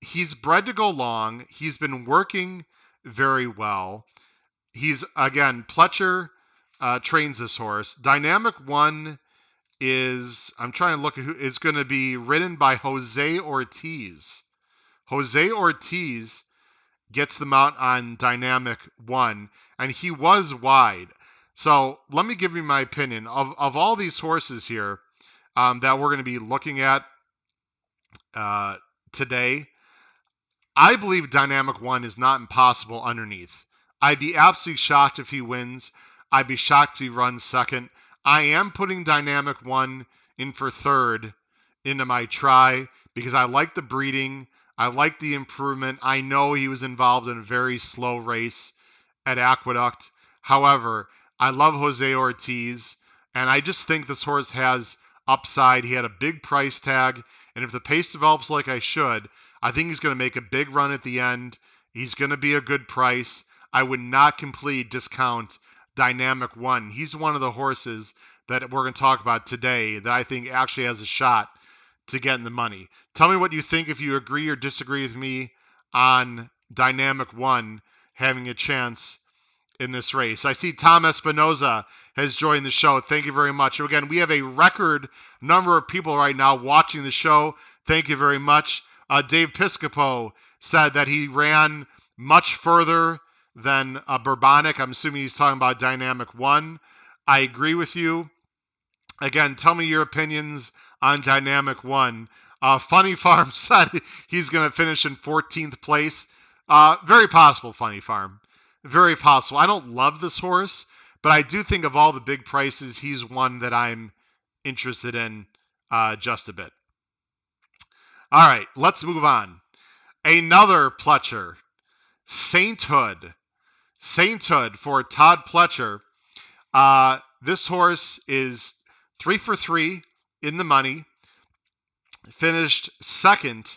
He's bred to go long. He's been working very well. He's, again, Pletcher trains this horse. Dynamic One is, I'm trying to look at who is going to be ridden by Jose Ortiz. Jose Ortiz gets the mount on Dynamic One, and he was wide. So let me give you my opinion. Of all these horses here that we're going to be looking at today, I believe Dynamic One is not impossible underneath. I'd be absolutely shocked if he wins. I'd be shocked if he runs second. I am putting Dynamic One in for third into my try because I like the breeding. I like the improvement. I know he was involved in a very slow race at Aqueduct. However, I love Jose Ortiz, and I just think this horse has upside. He had a big price tag, and if the pace develops like I should, I think he's going to make a big run at the end. He's going to be a good price. I would not completely discount Dynamic One. He's one of the horses that we're going to talk about today that I think actually has a shot to get in the money. Tell me what you think, if you agree or disagree with me on Dynamic One having a chance in this race. I see Tom Espinoza has joined the show. Thank you very much. Again, we have a record number of people right now watching the show. Thank you very much. Dave Piscopo said that he ran much further than Bourbonic. I'm assuming he's talking about Dynamic One. I agree with you. Again, tell me your opinions on Dynamic One. Funny Farm said he's going to finish in 14th place. Very possible, Funny Farm. Very possible. I don't love this horse, but I do think of all the big prices, he's one that I'm interested in just a bit. All right, let's move on. Another Pletcher, Sainthood. Sainthood for Todd Pletcher. This horse is 3 for 3 in the money. Finished second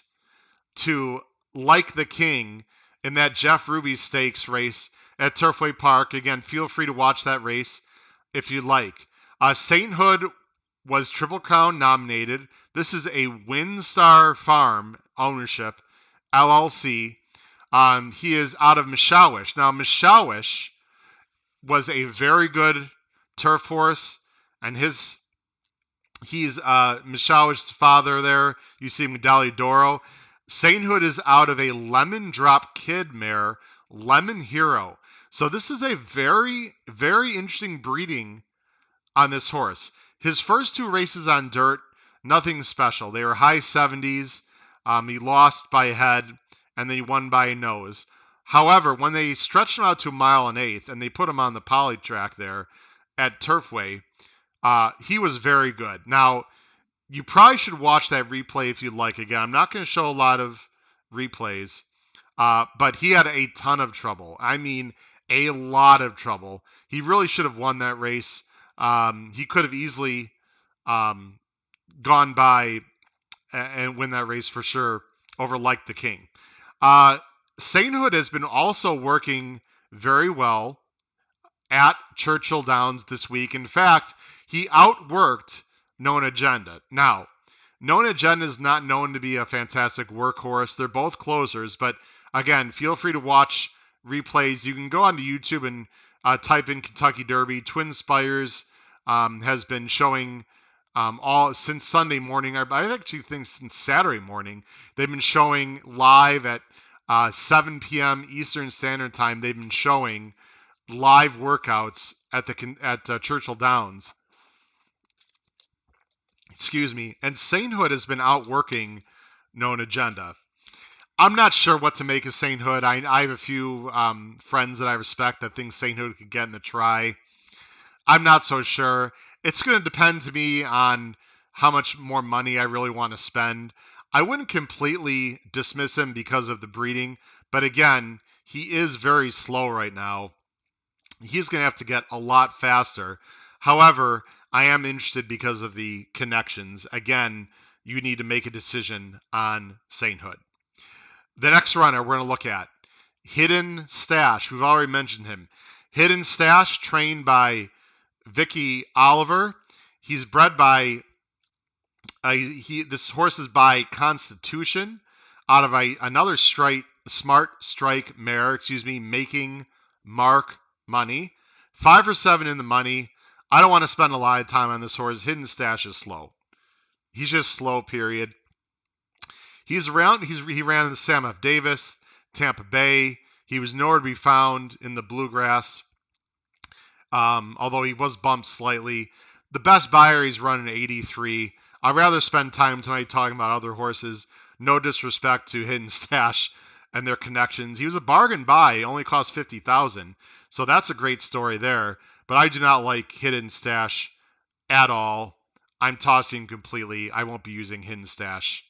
to Like the King in that Jeff Ruby Stakes race at Turfway Park. Again, feel free to watch that race if you'd like. Sainthood was Triple Crown nominated. This is a Windstar Farm ownership, LLC. He is out of Mishawish. Now, Mishawish was a very good turf horse, and he's Mishawish's father there. You see Medaglia d'Oro. Sainthood is out of a Lemon Drop Kid mare, Lemon Hero. So this is a very, very interesting breeding on this horse. His first 2 races on dirt, nothing special. They were high 70s. He lost by a head, and then he won by a nose. However, when they stretched him out to 1 1/8 and they put him on the poly track there at Turfway, He was very good. Now, you probably should watch that replay if you'd like. Again, I'm not going to show a lot of replays, but he had a ton of trouble. I mean, a lot of trouble. He really should have won that race. He could have easily um, gone by and win that race for sure over Like the King. Sainthood has been also working very well at Churchill Downs this week. In fact, he outworked Known Agenda. Now, Known Agenda is not known to be a fantastic workhorse. They're both closers, but again, feel free to watch replays. You can go onto YouTube and type in Kentucky Derby. Twin Spires has been showing all since Sunday morning. I actually think since Saturday morning. They've been showing live at 7 p.m. Eastern Standard Time. They've been showing live workouts at Churchill Downs. Excuse me. And Sainthood has been outworking Known Agenda. I'm not sure what to make of Sainthood. I have a few friends that I respect that think Sainthood could get in the try. I'm not so sure. It's going to depend to me on how much more money I really want to spend. I wouldn't completely dismiss him because of the breeding, but again, he is very slow right now. He's going to have to get a lot faster. However, I am interested because of the connections. Again, you need to make a decision on Sainthood. The next runner we're going to look at, Hidden Stash. We've already mentioned him. Hidden Stash, trained by Vicky Oliver. He's bred by, this horse is by Constitution out of another Smart Strike mare, making Mark money. 5 for 7 in the money. I don't want to spend a lot of time on this horse. Hidden Stash is slow. He's just slow, period. He ran in the Sam F. Davis, Tampa Bay. He was nowhere to be found in the Bluegrass, although he was bumped slightly. The best buyer, he's running 83. I'd rather spend time tonight talking about other horses. No disrespect to Hidden Stash and their connections. He was a bargain buy. He only cost $50,000. So that's a great story there. But I do not like Hidden Stash at all. I'm tossing completely. I won't be using Hidden Stash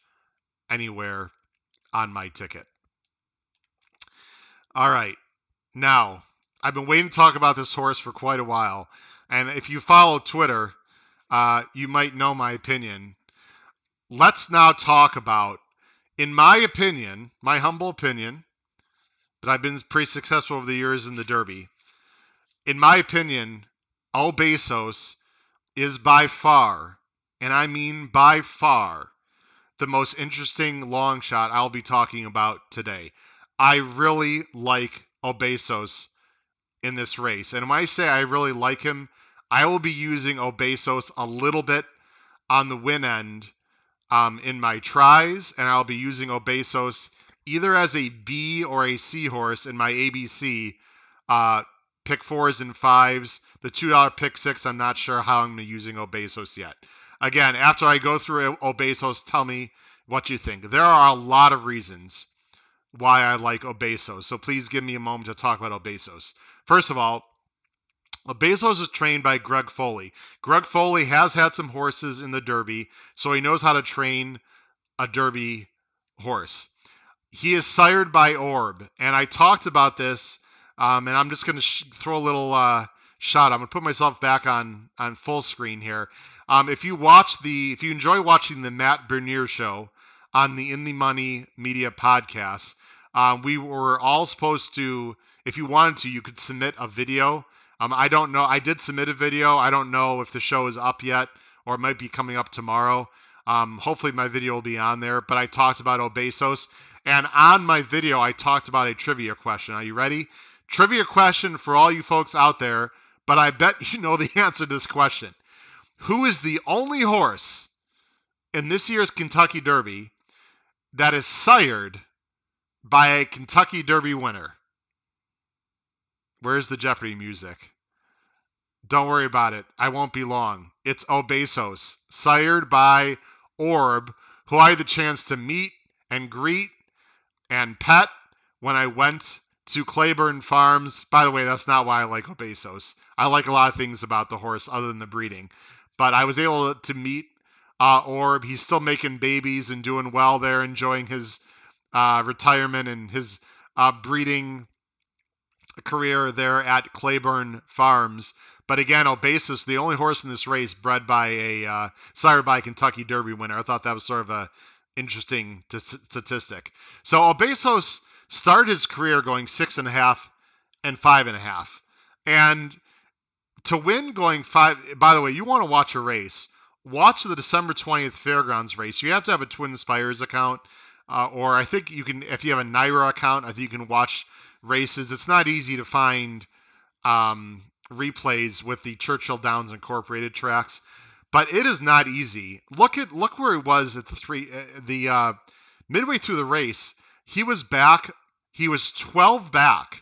anywhere on my ticket. All right. Now, I've been waiting to talk about this horse for quite a while. And if you follow Twitter, you might know my opinion. Let's now talk about, in my opinion, my humble opinion, but I've been pretty successful over the years in the Derby. In my opinion, Obesos is by far, and I mean by far, the most interesting long shot I'll be talking about today. I really like Obesos in this race. And when I say I really like him, I will be using Obesos a little bit on the win end in my tries, and I'll be using Obesos either as a B or a C horse in my ABC pick 4s and 5s. The $2 pick 6, I'm not sure how I'm going to be using Obesos yet. Again, after I go through Obesos, tell me what you think. There are a lot of reasons why I like Obesos, so please give me a moment to talk about Obesos. First of all, Obesos is trained by Greg Foley. Greg Foley has had some horses in the Derby, so he knows how to train a Derby horse. He is sired by Orb, and I talked about this, and I'm just going to throw a little shot. I'm going to put myself back on full screen here. If you enjoy watching the Matt Bernier show on the In the Money Media podcast, we were all supposed to, if you wanted to, you could submit a video. I don't know. I did submit a video. I don't know if the show is up yet or it might be coming up tomorrow. Hopefully my video will be on there, but I talked about Obesos. And on my video, I talked about a trivia question. Are you ready? Trivia question for all you folks out there, but I bet you know the answer to this question. Who is the only horse in this year's Kentucky Derby that is sired by a Kentucky Derby winner? Where's the Jeopardy music? Don't worry about it. I won't be long. It's Obesos, sired by Orb, who I had the chance to meet and greet and pet when I went to Claiborne Farms. By the way, that's not why I like Obesos. I like a lot of things about the horse other than the breeding. but I was able to meet Orb. He's still making babies and doing well there, enjoying his retirement and his breeding career there at Claiborne Farms. But again, Obesus, the only horse in this race bred by sired by a Kentucky Derby winner. I thought that was sort of a interesting statistic. So Obesos started his career going 6.5 and 5.5. And to win going 5, by the way, you want to watch a race, watch the December 20th Fairgrounds race. You have to have a Twin Spires account, or I think you can, if you have a Naira account, I think you can watch races. It's not easy to find replays with the Churchill Downs Incorporated tracks, but it is not easy. Look where he was at the midway through the race. He was back. He was 12 back,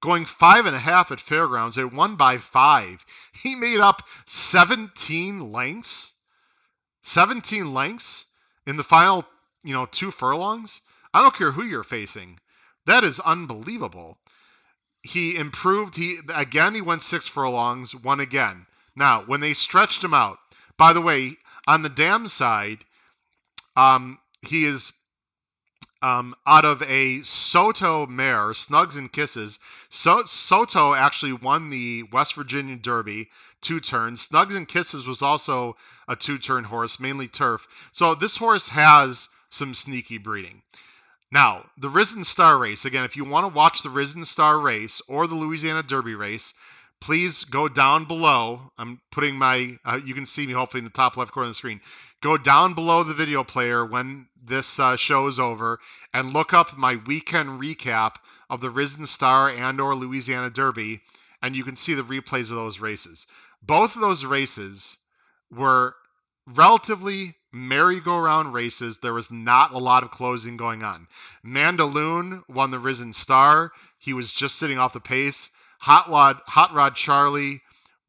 going 5.5 at Fairgrounds. They won by 5. He made up 17 lengths. 17 lengths in the final, 2 furlongs. I don't care who you're facing. That is unbelievable. He improved. He went 6 furlongs, won again. Now, when they stretched him out, by the way, on the dam side, he is out of a Soto mare, Snugs and Kisses. Soto actually won the West Virginia Derby 2 turns. Snugs and Kisses was also a 2-turn horse, mainly turf. So this horse has some sneaky breeding. Now, the Risen Star race. Again, if you want to watch the Risen Star race or the Louisiana Derby race, please go down below. I'm putting my, you can see me hopefully in the top left corner of the screen. Go down below the video player when this show is over and look up my weekend recap of the Risen Star and or Louisiana Derby, and you can see the replays of those races. Both of those races were relatively merry-go-round races. There was not a lot of closing going on. Mandaloon won the Risen Star. He was just sitting off the pace. Hot Rod Charlie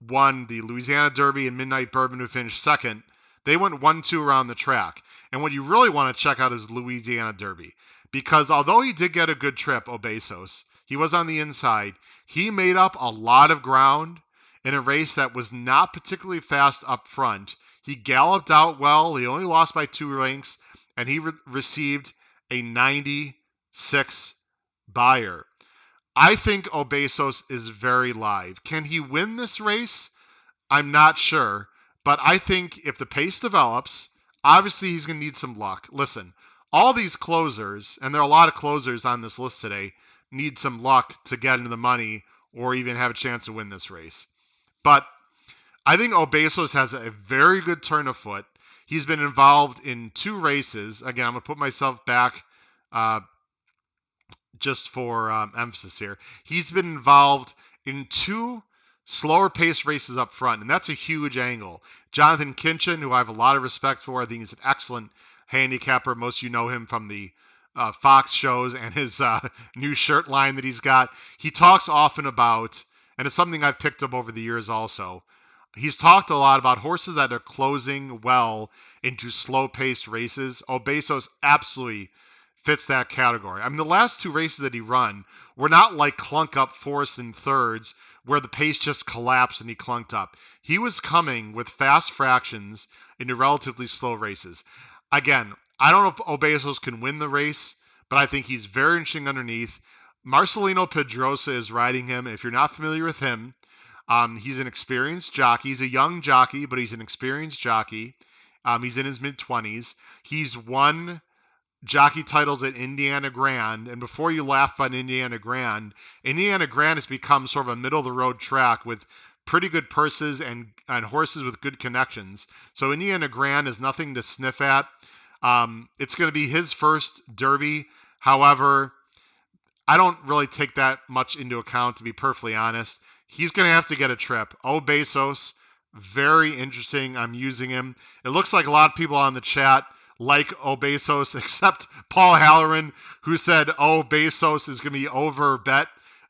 won the Louisiana Derby, and Midnight Bourbon, who finished second. They went 1-2 around the track. And what you really want to check out is Louisiana Derby, because although he did get a good trip, Obesos, he was on the inside. He made up a lot of ground in a race that was not particularly fast up front. He galloped out well. He only lost by 2 lengths, and he received a 96 buyer. I think Obesos is very live. Can he win this race? I'm not sure. But I think if the pace develops, obviously he's going to need some luck. Listen, all these closers, and there are a lot of closers on this list today, need some luck to get into the money or even have a chance to win this race. But I think Obesos has a very good turn of foot. He's been involved in 2 races. Again, I'm going to put myself back just for emphasis here. He's been involved in 2 slower paced races up front, and that's a huge angle. Jonathan Kinchin, who I have a lot of respect for, I think he's an excellent handicapper. Most of you know him from the Fox shows and his new shirt line that he's got. He talks often about, and it's something I've picked up over the years also, he's talked a lot about horses that are closing well into slow-paced races. Obesos absolutely fits that category. I mean, the last 2 races that he run were not like clunk up 4ths and 3rds where the pace just collapsed and he clunked up. He was coming with fast fractions into relatively slow races. Again, I don't know if Obesos can win the race, but I think he's very interesting underneath. Marcelino Pedrosa is riding him. If you're not familiar with him, he's an experienced jockey. He's a young jockey, but he's an experienced jockey. He's in his mid-20s. He's won jockey titles at Indiana Grand, and before you laugh about Indiana Grand has become sort of a middle-of-the-road track with pretty good purses and horses with good connections. So Indiana Grand is nothing to sniff at. It's going to be his first Derby. However, I don't really take that much into account, to be perfectly honest. He's going to have to get a trip. Obesos, very interesting. I'm using him. It looks like a lot of people on the chat like Obesos, except Paul Halloran, who said, Bezos is going to be over bet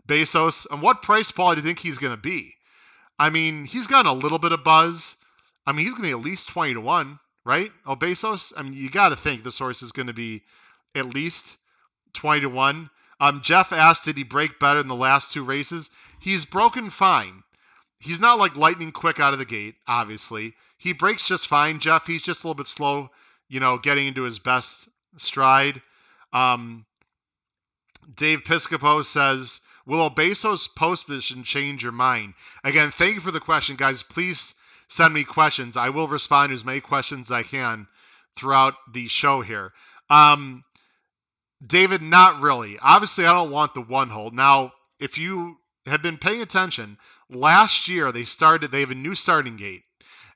Bezos. And what price, Paul, do you think he's going to be? I mean, he's gotten a little bit of buzz. I mean, he's going to be at least 20-1, right? Bezos. I mean, you got to think this horse is going to be at least 20-1. Jeff asked, did he break better in the last 2 races? He's broken fine. He's not like lightning quick out of the gate, obviously. He breaks just fine, Jeff. He's just a little bit slow, getting into his best stride. Um, Dave Piscopo says, will Obeso's post position change your mind? Again, thank you for the question, guys. Please send me questions. I will respond to as many questions as I can throughout the show here. David, not really. Obviously, I don't want the one hold. Now, if you have been paying attention, last year they have a new starting gate,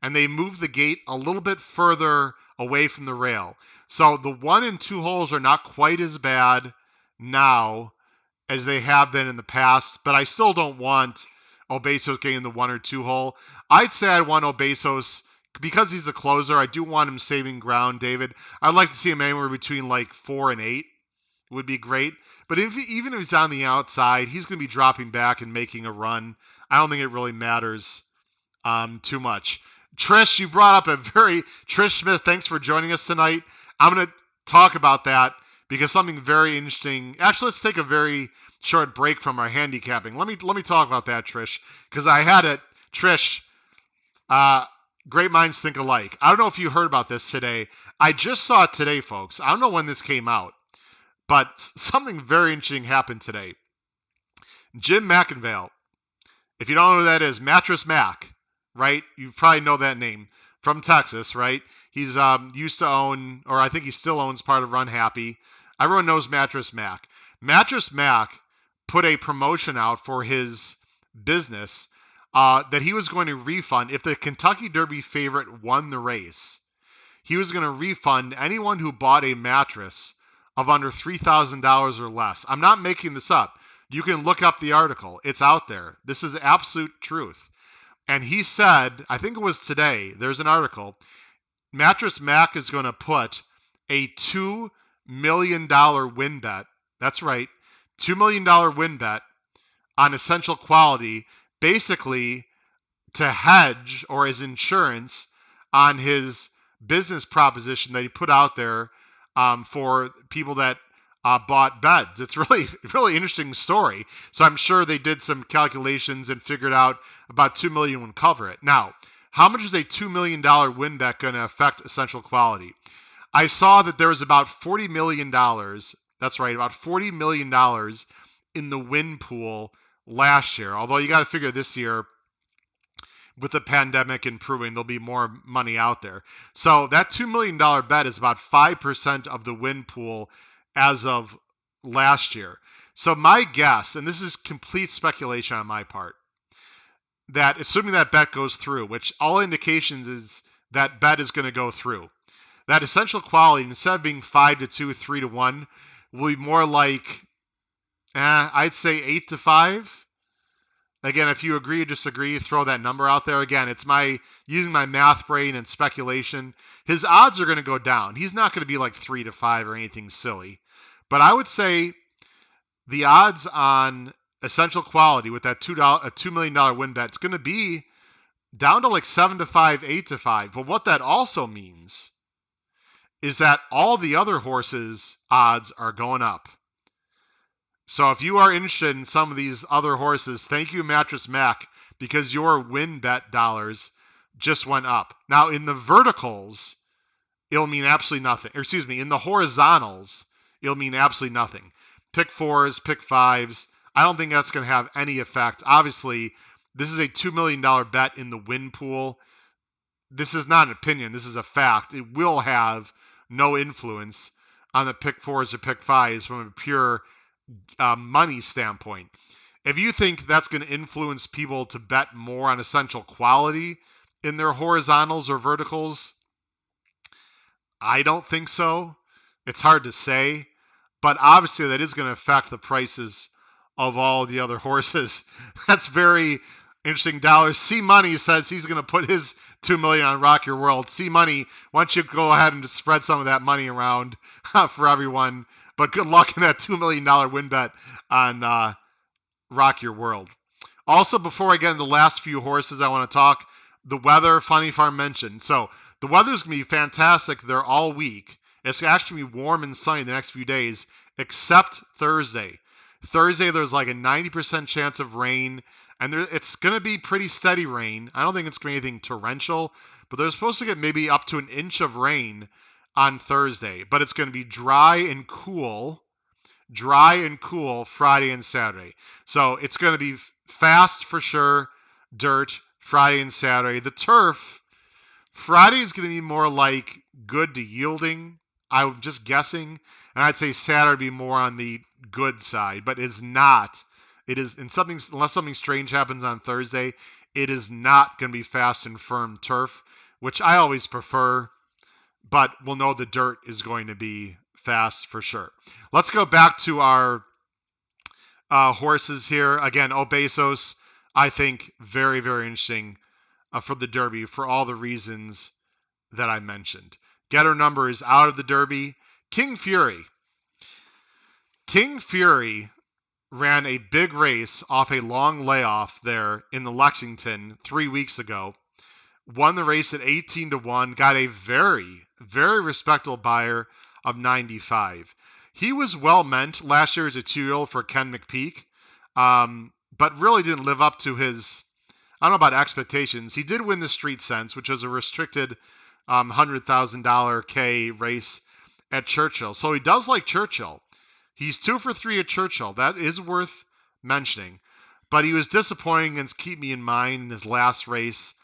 and they moved the gate a little bit further away from the rail. So the 1 and 2 holes are not quite as bad now as they have been in the past, but I still don't want Obesos getting the 1 or 2 hole. I'd say I'd want Obesos, because he's the closer, I do want him saving ground, David. I'd like to see him anywhere between like 4 and 8 would be great. But even if he's on the outside, he's going to be dropping back and making a run. I don't think it really matters too much. Trish, you brought up Trish Smith, thanks for joining us tonight. I'm going to talk about that because something very interesting. Actually, let's take a very short break from our handicapping. Let me talk about that, Trish, because I had it. Trish, great minds think alike. I don't know if you heard about this today. I just saw it today, folks. I don't know when this came out, but something very interesting happened today. Jim McIngvale, if you don't know who that is, Mattress Mac, right? You probably know that name from Texas, right? He's used to own, or I think he still owns part of Run Happy. Everyone knows Mattress Mac. Mattress Mac put a promotion out for his business that he was going to refund if the Kentucky Derby favorite won the race. He was going to refund anyone who bought a mattress of under $3,000 or less. I'm not making this up. You can look up the article. It's out there. This is absolute truth. And he said, I think it was today, there's an article, Mattress Mac is going to put a $2 million win bet. That's right. $2 million win bet on Essential Quality, basically to hedge or as insurance on his business proposition that he put out there for people that bought beds. It's really interesting story. So I'm sure they did some calculations and figured out about $2 million would cover it. Now, how much is a $2 million win bet going to affect Essential Quality? I saw that there was about $40 million. That's right, about $40 million in the win pool last year. Although you got to figure this year, with the pandemic improving, there'll be more money out there. So that $2 million bet is about 5% of the win pool as of last year. So my guess, and this is complete speculation on my part, that assuming that bet goes through, which all indications is that bet is going to go through, that Essential Quality, instead of being 5-2, 3-1, will be more like, I'd say 8-5. Again, if you agree or disagree, throw that number out there. Again, it's using my math brain and speculation. His odds are going to go down. He's not going to be like 3-5 or anything silly. But I would say the odds on Essential Quality with that $2 million win bet is going to be down to like 7-5, 8-5. But what that also means is that all the other horses' odds are going up. So if you are interested in some of these other horses, thank you, Mattress Mac, because your win bet dollars just went up. Now, in the verticals, it'll mean absolutely nothing. Or excuse me, in the horizontals, it'll mean absolutely nothing. Pick 4s, pick 5s. I don't think that's going to have any effect. Obviously, this is a $2 million bet in the win pool. This is not an opinion. This is a fact. It will have no influence on the pick 4s or pick 5s from a pure money standpoint. If you think that's going to influence people to bet more on Essential Quality in their horizontals or verticals, I don't think so. It's hard to say, but obviously that is going to affect the prices of all the other horses. That's very interesting. Dollars. C Money says he's going to put his $2 million on Rock Your World. C Money, why don't you go ahead and just spread some of that money around for everyone? But good luck in that $2 million win bet on Rock Your World. Also, before I get into the last few horses, I want to talk the weather. Funny Farm mentioned. So the weather's going to be fantastic there all week. It's actually going to be warm and sunny the next few days, except Thursday. Thursday, there's like a 90% chance of rain, and it's going to be pretty steady rain. I don't think it's going to be anything torrential, but they're supposed to get maybe up to an inch of rain on Thursday. But it's going to be dry and cool Friday and Saturday. So it's going to be fast for sure, dirt Friday and Saturday. The turf, Friday is going to be more like good to yielding. I'm just guessing. And I'd say Saturday be more on the good side, but it's not. It is, in something, unless something strange happens on Thursday, it is not going to be fast and firm turf, which I always prefer, but we'll know the dirt is going to be fast for sure. Let's go back to our horses here. Again, Obesos, I think very, very interesting for the Derby for all the reasons that I mentioned. Getter number is out of the Derby. King Fury. King Fury ran a big race off a long layoff there in the Lexington 3 weeks ago. Won the race at 18-1, got a very, very respectable buyer of 95. He was well meant last year as a 2-year-old for Ken McPeak, but really didn't live up to his, I don't know about expectations. He did win the Street Sense, which was a restricted $100,000 K race at Churchill. So he does like Churchill. He's 2 for 3 at Churchill. That is worth mentioning. But he was disappointing against Keep Me in Mind in his last race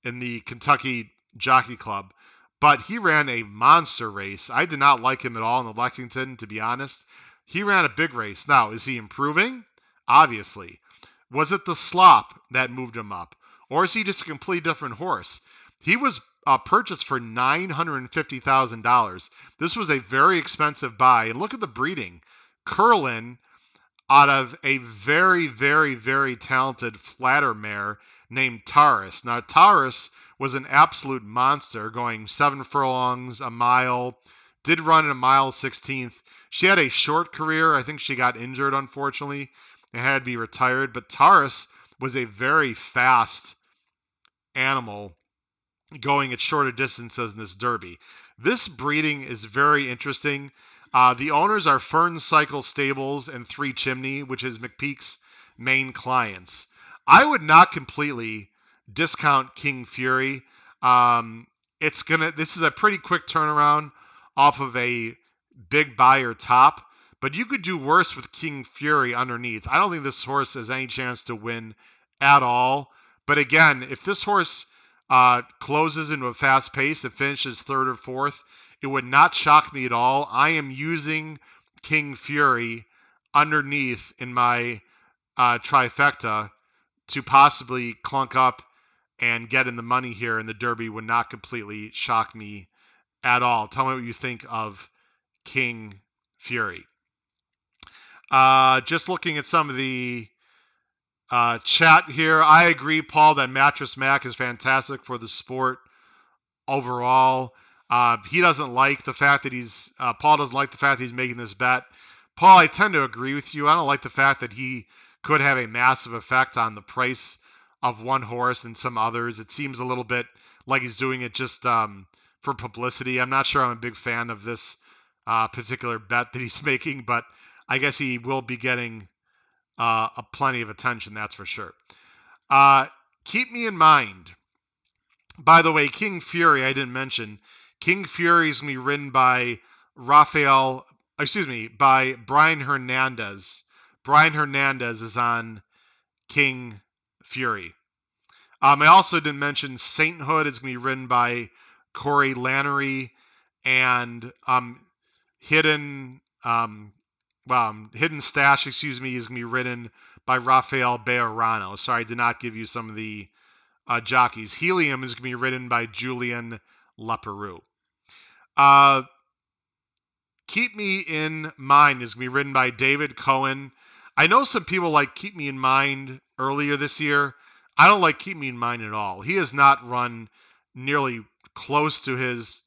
in the Kentucky Jockey Club. But he ran a monster race. I did not like him at all in the Lexington, to be honest. He ran a big race. Now, is he improving? Obviously. Was it the slop that moved him up? Or is he just a completely different horse? He was purchased for $950,000. This was a very expensive buy. And look at the breeding. Curlin out of a very, very, very talented flatter mare named Taurus. Now, Taurus was an absolute monster, going 7 furlongs, a mile, did run in a mile 16th. She had a short career. I think she got injured, unfortunately, and had to be retired. But Taurus was a very fast animal going at shorter distances in this Derby. This breeding is very interesting. The owners are Fern Cycle Stables and Three Chimney, which is McPeak's main clients. I would not completely discount King Fury. This is a pretty quick turnaround off of a big buyer top, but you could do worse with King Fury underneath. I don't think this horse has any chance to win at all. But again, if this horse closes into a fast pace and finishes 3rd or 4th, it would not shock me at all. I am using King Fury underneath in my trifecta to possibly clunk up and get in the money here, and the Derby would not completely shock me at all. Tell me what you think of King Fury. Just looking at some of the chat here, I agree, Paul, that Mattress Mac is fantastic for the sport overall. He doesn't like the fact that Paul doesn't like the fact that he's making this bet. Paul, I tend to agree with you. I don't like the fact that he could have a massive effect on the price of one horse and some others. It seems a little bit like he's doing it just for publicity. I'm not sure I'm a big fan of this particular bet that he's making, but I guess he will be getting plenty of attention, that's for sure. Keep Me in Mind. By the way, King Fury, I didn't mention. King Fury is going to be ridden by by Brian Hernandez. Brian Hernandez is on King Fury. I also didn't mention Sainthood is going to be ridden by Corey Lannery, and Hidden Stash, is going to be ridden by Rafael Bejarano. Sorry, I did not give you some of the jockeys. Helium is going to be ridden by Julian Leperoux. Keep Me in Mind is going to be ridden by David Cohen. I know some people like Keep Me in Mind earlier this year. I don't like Keep Me in Mind at all. He has not run nearly close to his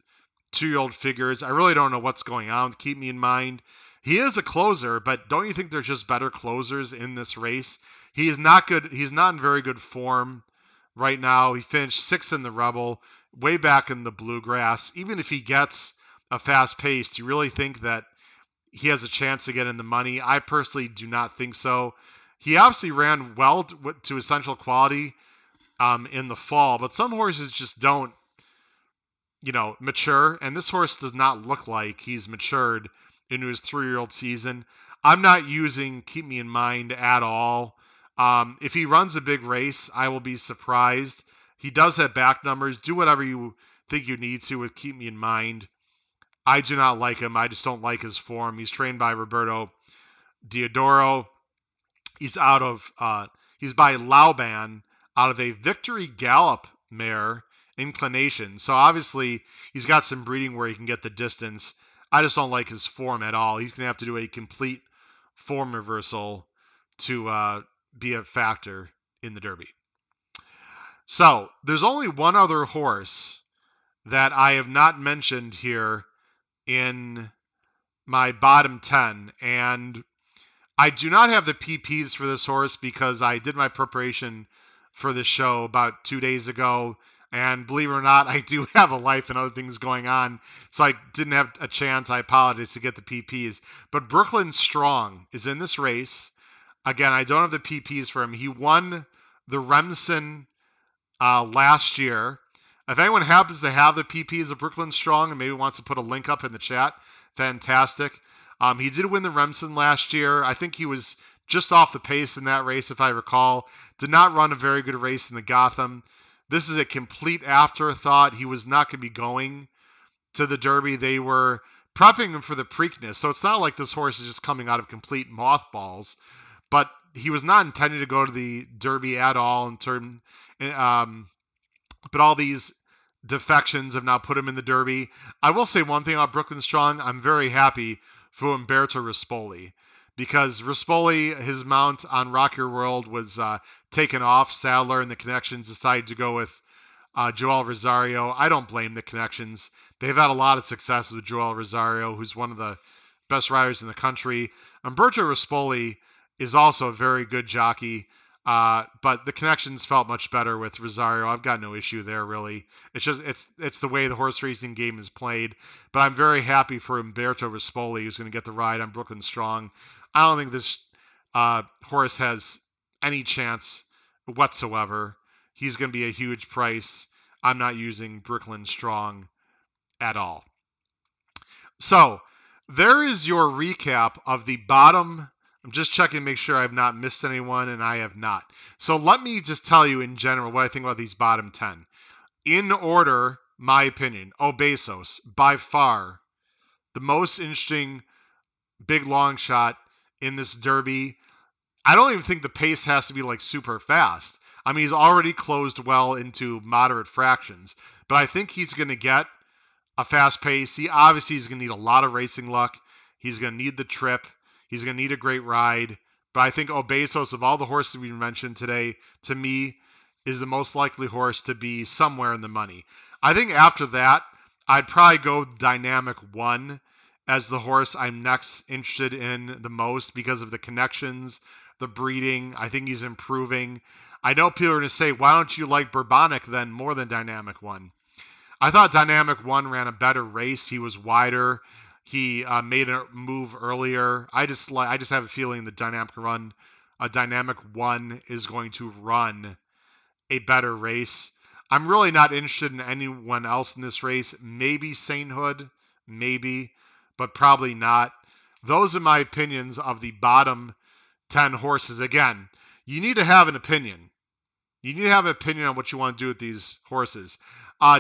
2-year-old figures. I really don't know what's going on with Keep Me in Mind. He is a closer, but don't you think there's just better closers in this race? He is not good. He's not in very good form right now. He finished 6th in the Rebel, way back in the Bluegrass. Even if he gets a fast pace, do you really think that he has a chance to get in the money. I personally do not think so. He obviously ran well to essential quality in the fall, but some horses just don't, mature. And this horse does not look like he's matured into his 3-year-old season. I'm not using Keep Me in Mind at all. If he runs a big race, I will be surprised. He does have back numbers. Do whatever you think you need to with Keep Me in Mind. I do not like him. I just don't like his form. He's trained by Roberto Diodoro. He's he's by Lauban out of a Victory Gallop mare inclination. So obviously he's got some breeding where he can get the distance. I just don't like his form at all. He's gonna have to do a complete form reversal to be a factor in the Derby. So there's only one other horse that I have not mentioned here in my bottom 10, and I do not have the PPs for this horse because I did my preparation for this show about 2 days ago. And believe it or not, I do have a life and other things going on. So I didn't have a chance, I apologize, to get the PPs. But Brooklyn Strong is in this race. Again, I don't have the PPs for him. He won the Remsen last year. If anyone happens to have the PPs of Brooklyn Strong and maybe wants to put a link up in the chat, fantastic. He did win the Remsen last year. I think he was just off the pace in that race, if I recall. Did not run a very good race in the Gotham. This is a complete afterthought. He was not going to be going to the Derby. They were prepping him for the Preakness, so it's not like this horse is just coming out of complete mothballs. But he was not intended to go to the Derby at all but all these defections have now put him in the Derby. I will say one thing about Brooklyn Strong. I'm very happy for Umberto Rispoli because Rispoli, his mount on Rock Your World was taken off. Sadler and the Connections decided to go with Joel Rosario. I don't blame the Connections. They've had a lot of success with Joel Rosario, who's one of the best riders in the country. Umberto Rispoli is also a very good jockey. But the Connections felt much better with Rosario. I've got no issue there, really. It's the way the horse racing game is played. But I'm very happy for Umberto Rispoli, who's going to get the ride on Brooklyn Strong. I don't think this horse has any chance whatsoever. He's going to be a huge price. I'm not using Brooklyn Strong at all. So there is your recap of the bottom. I'm just checking to make sure I've not missed anyone, and I have not. So let me just tell you in general what I think about these bottom 10. In order, my opinion, Obesos, by far the most interesting big long shot in this Derby. I don't even think the pace has to be like super fast. I mean, he's already closed well into moderate fractions, but I think he's going to get a fast pace. He obviously is going to need a lot of racing luck. He's going to need the trip. He's going to need a great ride. But I think Obesos, of all the horses we mentioned today, to me, is the most likely horse to be somewhere in the money. I think after that, I'd probably go Dynamic One as the horse I'm next interested in the most because of the connections, the breeding. I think he's improving. I know people are going to say, why don't you like Bourbonic then more than Dynamic One? I thought Dynamic One ran a better race. He was wider. He made a move earlier. I just have a feeling that Dynamic One is going to run a better race. I'm really not interested in anyone else in this race. Maybe Sainthood, maybe, but probably not. Those are my opinions of the bottom 10 horses. Again, you need to have an opinion. You need to have an opinion on what you want to do with these horses.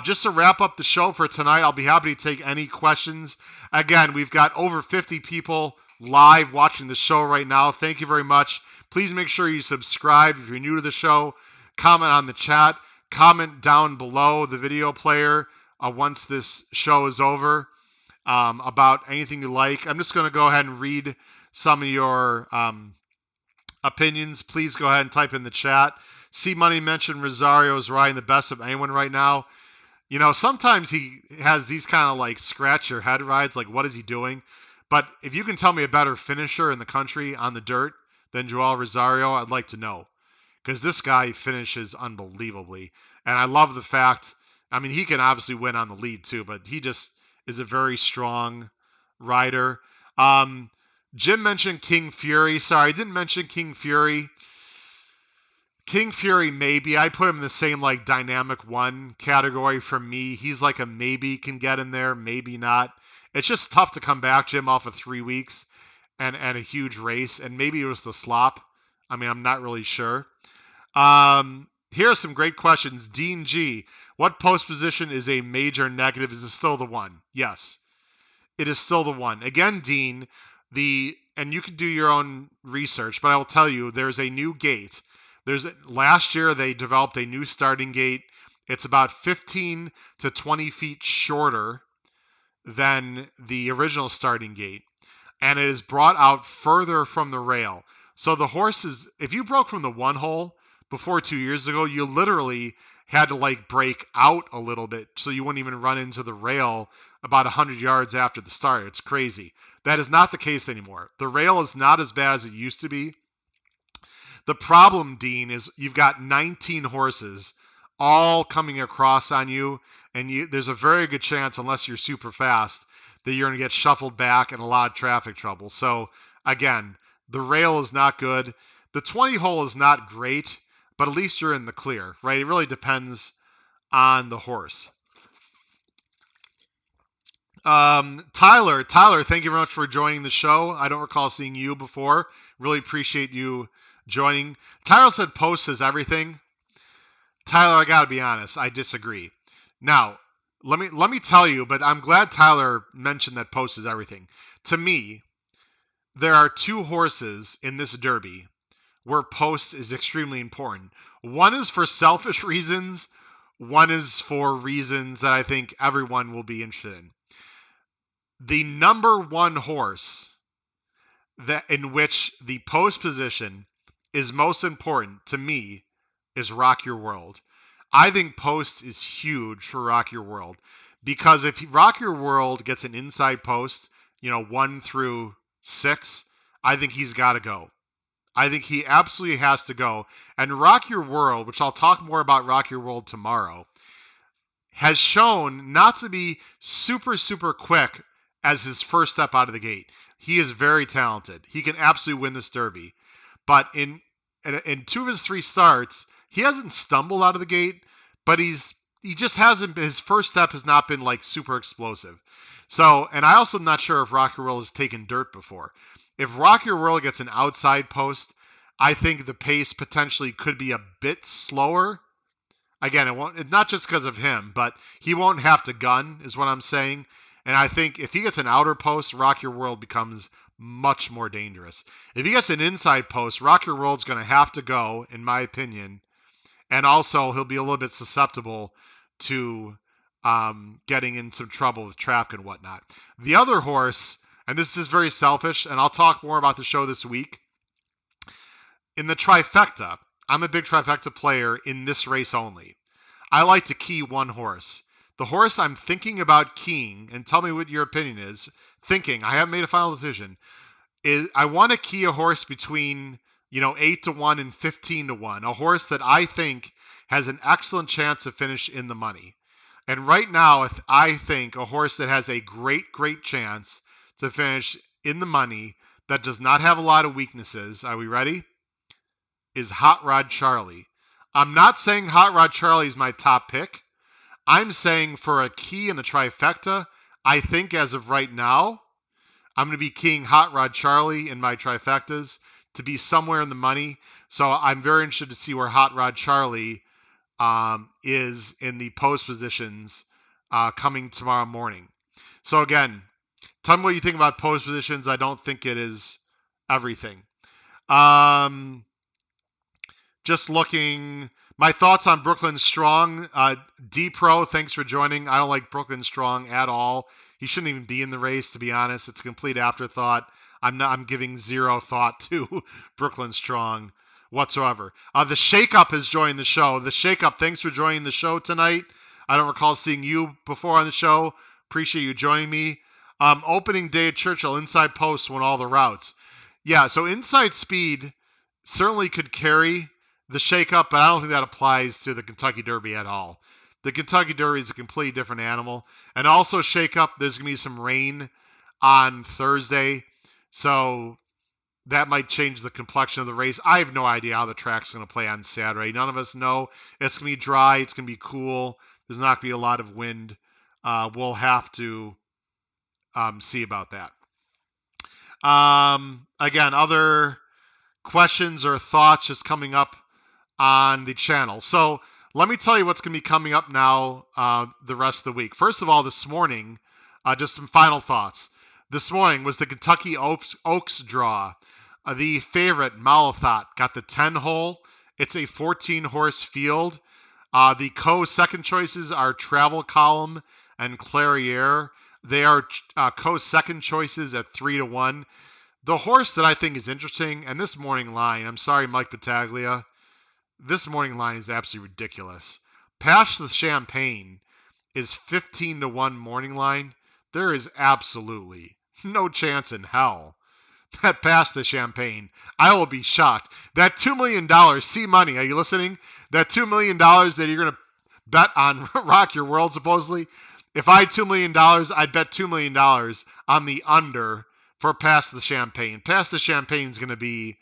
Just to wrap up the show for tonight, I'll be happy to take any questions. Again, we've got over 50 people live watching the show right now. Thank you very much. Please make sure you subscribe if you're new to the show. Comment on the chat. Comment down below the video player once this show is over about anything you like. I'm just going to go ahead and read some of your opinions. Please go ahead and type in the chat. C Money mentioned Rosario is riding the best of anyone right now. You know, sometimes he has these kind of like scratch your head rides, like what is he doing? But if you can tell me a better finisher in the country on the dirt than Joel Rosario, I'd like to know. Because this guy finishes unbelievably. And I love the fact, I mean, he can obviously win on the lead too, but he just is a very strong rider. Um, Jim mentioned King Fury. Sorry, I didn't mention King Fury. King Fury, maybe. I put him in the same like dynamic one category for me. He's like a maybe can get in there, maybe not. It's just tough to come back, Jim, off of 3 weeks and a huge race. And maybe it was the slop. I mean, I'm not really sure. Here are some great questions. Dean G, what post position is a major negative? Is it still the one? Yes, it is still the one. Again, Dean, and you can do your own research, but I will tell you there's a new gate. Last year they developed a new starting gate. It's about 15 to 20 feet shorter than the original starting gate, and it is brought out further from the rail. So the horses, if you broke from the one hole before 2 years ago, you literally had to like break out a little bit so you wouldn't even run into the rail about 100 yards after the start. It's crazy. That is not the case anymore. The rail is not as bad as it used to be. The problem, Dean, is you've got 19 horses all coming across on you, and there's a very good chance, unless you're super fast, that you're going to get shuffled back and a lot of traffic trouble. So, again, the rail is not good. The 20 hole is not great, but at least you're in the clear, right? It really depends on the horse. Tyler, thank you very much for joining the show. I don't recall seeing you before. Really appreciate you joining. Tyler said post is everything. Tyler, I gotta be honest, I disagree. Now, let me tell you, but I'm glad Tyler mentioned that post is everything. To me, there are two horses in this derby where post is extremely important. One is for selfish reasons, one is for reasons that I think everyone will be interested in. The number one horse that in which the post position is most important to me is Rock Your World. I think post is huge for Rock Your World because if Rock Your World gets an inside post, 1 through 6, I think he's got to go. I think he absolutely has to go. And Rock Your World, which I'll talk more about Rock Your World tomorrow, has shown not to be super, super quick as his first step out of the gate. He is very talented. He can absolutely win this Derby. But in 2 of his 3 starts, he hasn't stumbled out of the gate, but he just hasn't. His first step has not been like super explosive. So, and I also am not sure if Rock Your World has taken dirt before. If Rock Your World gets an outside post, I think the pace potentially could be a bit slower. Again, it's not just because of him, but he won't have to gun, is what I'm saying. And I think if he gets an outer post, Rock Your World becomes much more dangerous. If he gets an inside post, Rock Your World's going to have to go, in my opinion. And also, he'll be a little bit susceptible to getting in some trouble with traffic and whatnot. The other horse, and this is very selfish, and I'll talk more about the show this week. In the trifecta, I'm a big trifecta player in this race only. I like to key one horse. The horse I'm thinking about keying, and tell me what your opinion is, I haven't made a final decision, is I want to key a horse between 8-1 and 15-1, a horse that I think has an excellent chance to finish in the money. And right now, I think a horse that has a great, great chance to finish in the money that does not have a lot of weaknesses, are we ready? Is Hot Rod Charlie. I'm not saying Hot Rod Charlie is my top pick. I'm saying for a key in the trifecta, I think as of right now, I'm going to be keying Hot Rod Charlie in my trifectas to be somewhere in the money. So I'm very interested to see where Hot Rod Charlie is in the post positions coming tomorrow morning. So again, tell me what you think about post positions. I don't think it is everything. Just looking, my thoughts on Brooklyn Strong. D-Pro, thanks for joining. I don't like Brooklyn Strong at all. He shouldn't even be in the race, to be honest. It's a complete afterthought. I'm giving zero thought to Brooklyn Strong whatsoever. The Shake-Up has joined the show. The Shake-Up, thanks for joining the show tonight. I don't recall seeing you before on the show. Appreciate you joining me. Opening day at Churchill, inside post won all the routes. Yeah, so inside speed certainly could carry the Shake-Up, but I don't think that applies to the Kentucky Derby at all. The Kentucky Derby is a completely different animal. And also Shake-Up, there's going to be some rain on Thursday. So that might change the complexion of the race. I have no idea how the track's going to play on Saturday. None of us know. It's going to be dry. It's going to be cool. There's not going to be a lot of wind. We'll have to see about that. Again, other questions or thoughts just coming up on the channel. So let me tell you what's going to be coming up now the rest of the week. First of all, this morning, just some final thoughts. This morning was the Kentucky Oaks draw. The favorite, Malathot, got the 10 hole. It's a 14-horse field. The co-second choices are Travel Column and Clairiere. They are co-second choices at 3-1. The horse that I think is interesting, and this morning line, I'm sorry, Mike Battaglia, this morning line is absolutely ridiculous. Past the Champagne is 15-1 morning line. There is absolutely no chance in hell that Past the Champagne. I will be shocked. That $2 million, C-Money, are you listening? That $2 million that you're going to bet on Rock Your World, supposedly. If I had $2 million, I'd bet $2 million on the under for Past the Champagne. Past the Champagne is going to be,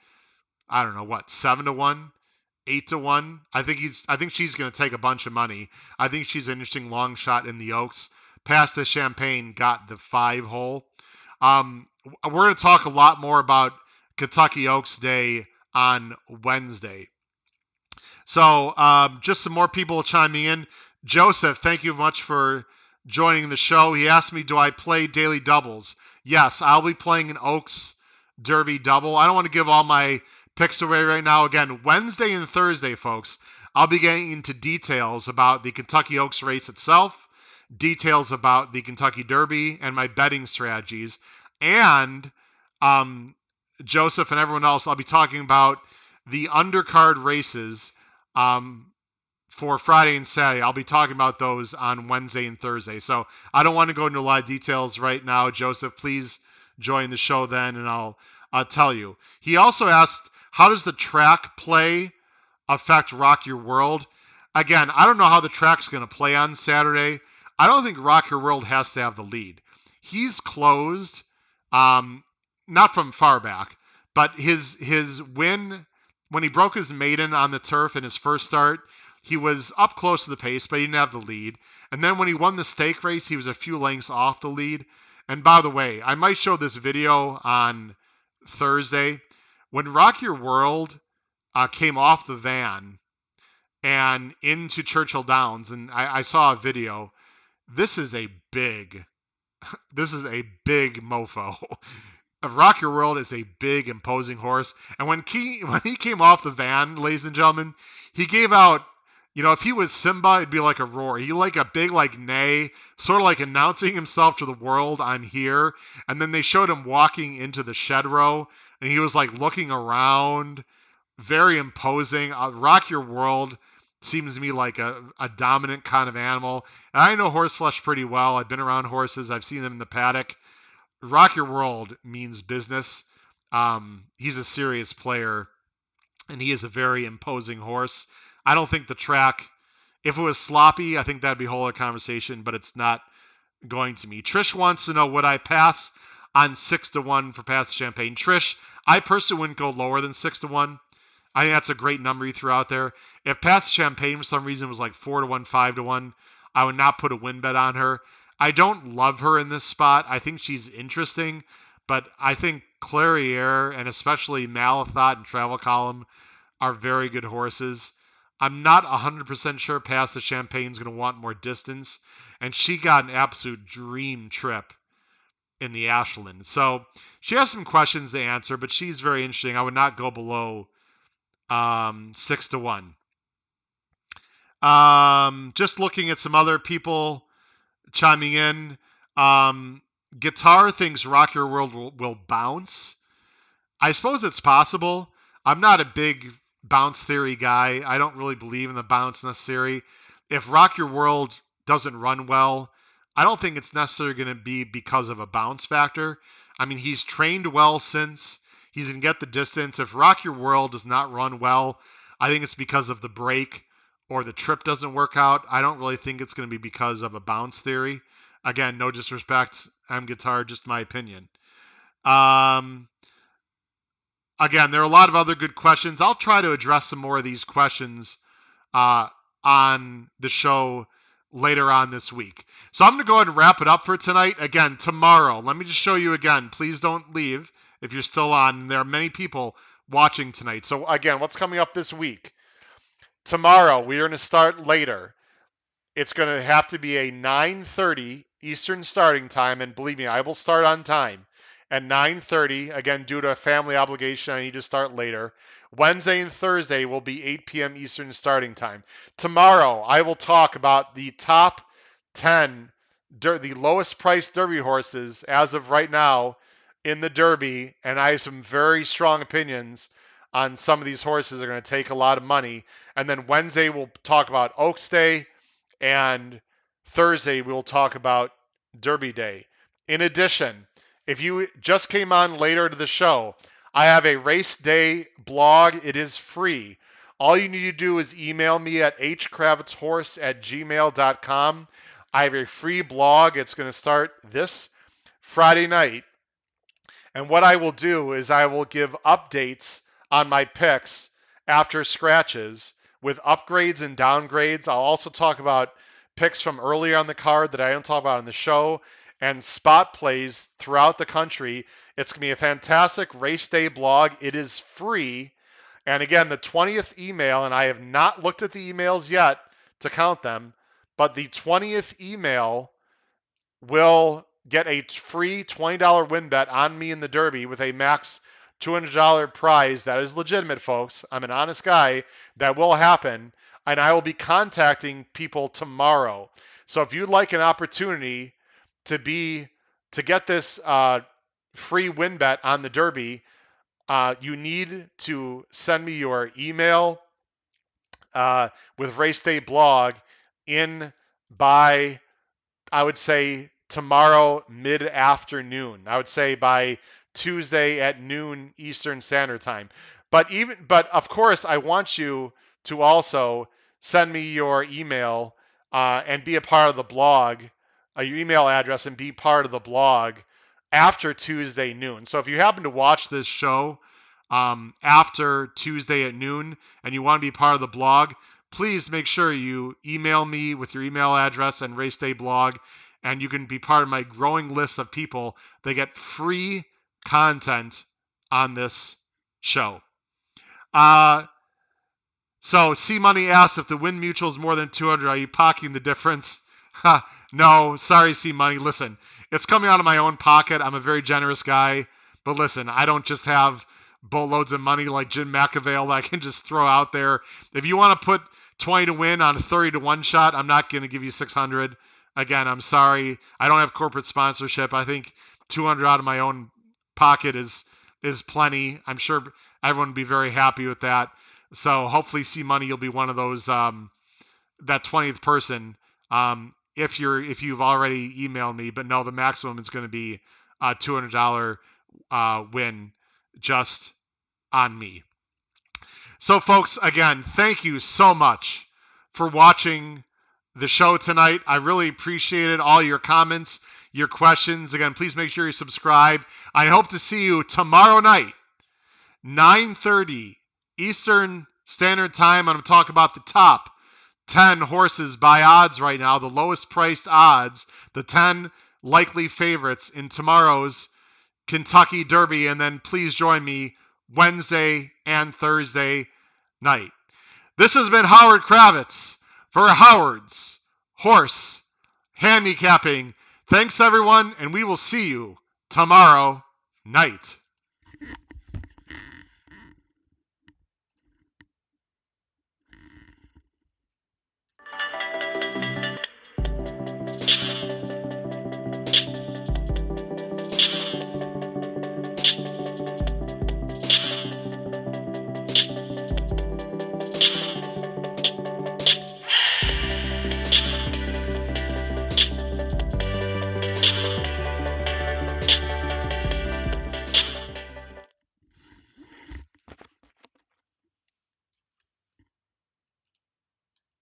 I don't know, what, 7-1? 8-1. I think she's going to take a bunch of money. I think she's an interesting long shot in the Oaks. Past the Champagne got the 5 hole. We're going to talk a lot more about Kentucky Oaks Day on Wednesday. So just some more people chiming in. Joseph, thank you much for joining the show. He asked me, do I play daily doubles? Yes, I'll be playing an Oaks Derby double. I don't want to give all my picks away right now. Again, Wednesday and Thursday, folks, I'll be getting into details about the Kentucky Oaks race itself, details about the Kentucky Derby, and my betting strategies. And Joseph and everyone else, I'll be talking about the undercard races for Friday and Saturday. I'll be talking about those on Wednesday and Thursday. So I don't want to go into a lot of details right now. Joseph, please join the show then, and I'll tell you. He also asked, how does the track play affect Rock Your World? Again, I don't know how the track's going to play on Saturday. I don't think Rock Your World has to have the lead. He's closed, not from far back, but his win, when he broke his maiden on the turf in his first start, he was up close to the pace, but he didn't have the lead. And then when he won the stake race, he was a few lengths off the lead. And by the way, I might show this video on Thursday. When Rock Your World came off the van and into Churchill Downs, and I saw a video, this is a big mofo. Rock Your World is a big, imposing horse. And when he came off the van, ladies and gentlemen, he gave out, if he was Simba, it'd be like a roar. He like a big neigh, sort of like announcing himself to the world, I'm here. And then they showed him walking into the shed row, and he was looking around, very imposing. Rock Your World seems to me like a dominant kind of animal. And I know horseflesh pretty well. I've been around horses. I've seen them in the paddock. Rock Your World means business. He's a serious player, and he is a very imposing horse. I don't think the track, if it was sloppy, I think that'd be a whole other conversation, but it's not going to be. Trish wants to know, would I pass on 6-1 for Past the Champagne? Trish, I personally wouldn't go lower than 6-1. I think that's a great number you threw out there. If Past the Champagne for some reason was 4-1, 5-1, I would not put a win bet on her. I don't love her in this spot. I think she's interesting, but I think Clairiere and especially Malathot and Travel Column are very good horses. I'm not 100% sure Past the Champagne's going to want more distance, and she got an absolute dream trip in the Ashland. So she has some questions to answer, but she's very interesting. I would not go below 6-1. Just looking at some other people chiming in. Guitar thinks Rock Your World will bounce. I suppose it's possible. I'm not a big bounce theory guy. I don't really believe in the bounce necessarily. If Rock Your World doesn't run well, I don't think it's necessarily going to be because of a bounce factor. I mean, he's trained well since. He's going to get the distance. If Rock Your World does not run well, I think it's because of the break or the trip doesn't work out. I don't really think it's going to be because of a bounce theory. Again, no disrespect. I'm guitar, just my opinion. Again, there are a lot of other good questions. I'll try to address some more of these questions on the show later on this week. So I'm going to go ahead and wrap it up for tonight. Again, tomorrow, let me just show you again. Please don't leave if you're still on. There are many people watching tonight. So again, what's coming up this week? Tomorrow, we are going to start later. It's going to have to be a 9:30 Eastern starting time, and believe me, I will start on time. At 9:30, again, due to a family obligation, I need to start later. Wednesday and Thursday will be 8 p.m. Eastern starting time. Tomorrow, I will talk about the top 10, the lowest priced Derby horses as of right now in the Derby, and I have some very strong opinions on some of these horses that are going to take a lot of money. And then Wednesday, we'll talk about Oaks Day, and Thursday, we'll talk about Derby Day. In addition, if you just came on later to the show, I have a race day blog. It is free. All you need to do is email me at hkravitzhorse@gmail.com. I have a free blog. It's going to start this Friday night. And what I will do is I will give updates on my picks after scratches with upgrades and downgrades. I'll also talk about picks from earlier on the card that I don't talk about on the show and spot plays throughout the country. It's going to be a fantastic race day blog. It is free. And again, the 20th email, and I have not looked at the emails yet to count them, but the 20th email will get a free $20 win bet on me in the Derby with a max $200 prize. That is legitimate, folks. I'm an honest guy. That will happen. And I will be contacting people tomorrow. So if you'd like an opportunity to get this free win bet on the Derby, you need to send me your email with Race Day Blog in by, I would say, tomorrow mid-afternoon. I would say by Tuesday at noon Eastern Standard Time. But of course, I want you to also send me your email and be a part of the blog, your email address, and be part of the blog after Tuesday noon. So if you happen to watch this show after Tuesday at noon and you want to be part of the blog, please make sure you email me with your email address and Race Day Blog, and you can be part of my growing list of people that get free content on this show. So C Money asks, if the win mutual is more than 200, are you pocketing the difference? No, sorry, C Money. Listen, it's coming out of my own pocket. I'm a very generous guy, but listen, I don't just have boatloads of money like Jim McAvale that I can just throw out there. If you want to put 20 to win on a 30 to 1 shot, I'm not going to give you 600. Again, I'm sorry. I don't have corporate sponsorship. I think 200 out of my own pocket is plenty. I'm sure everyone would be very happy with that. So hopefully, C Money, you'll be one of those that 20th person. If you've already emailed me, but no, the maximum is going to be a $200 win just on me. So, folks, again, thank you so much for watching the show tonight. I really appreciated all your comments, your questions. Again, please make sure you subscribe. I hope to see you tomorrow night, 9:30 Eastern Standard Time. I'm going to talk about the top 10 horses by odds right now, the lowest priced odds, the 10 likely favorites in tomorrow's Kentucky Derby. And then please join me Wednesday and Thursday night. This has been Howard Kravitz for Howard's Horse Handicapping. Thanks, everyone, and we will see you tomorrow night.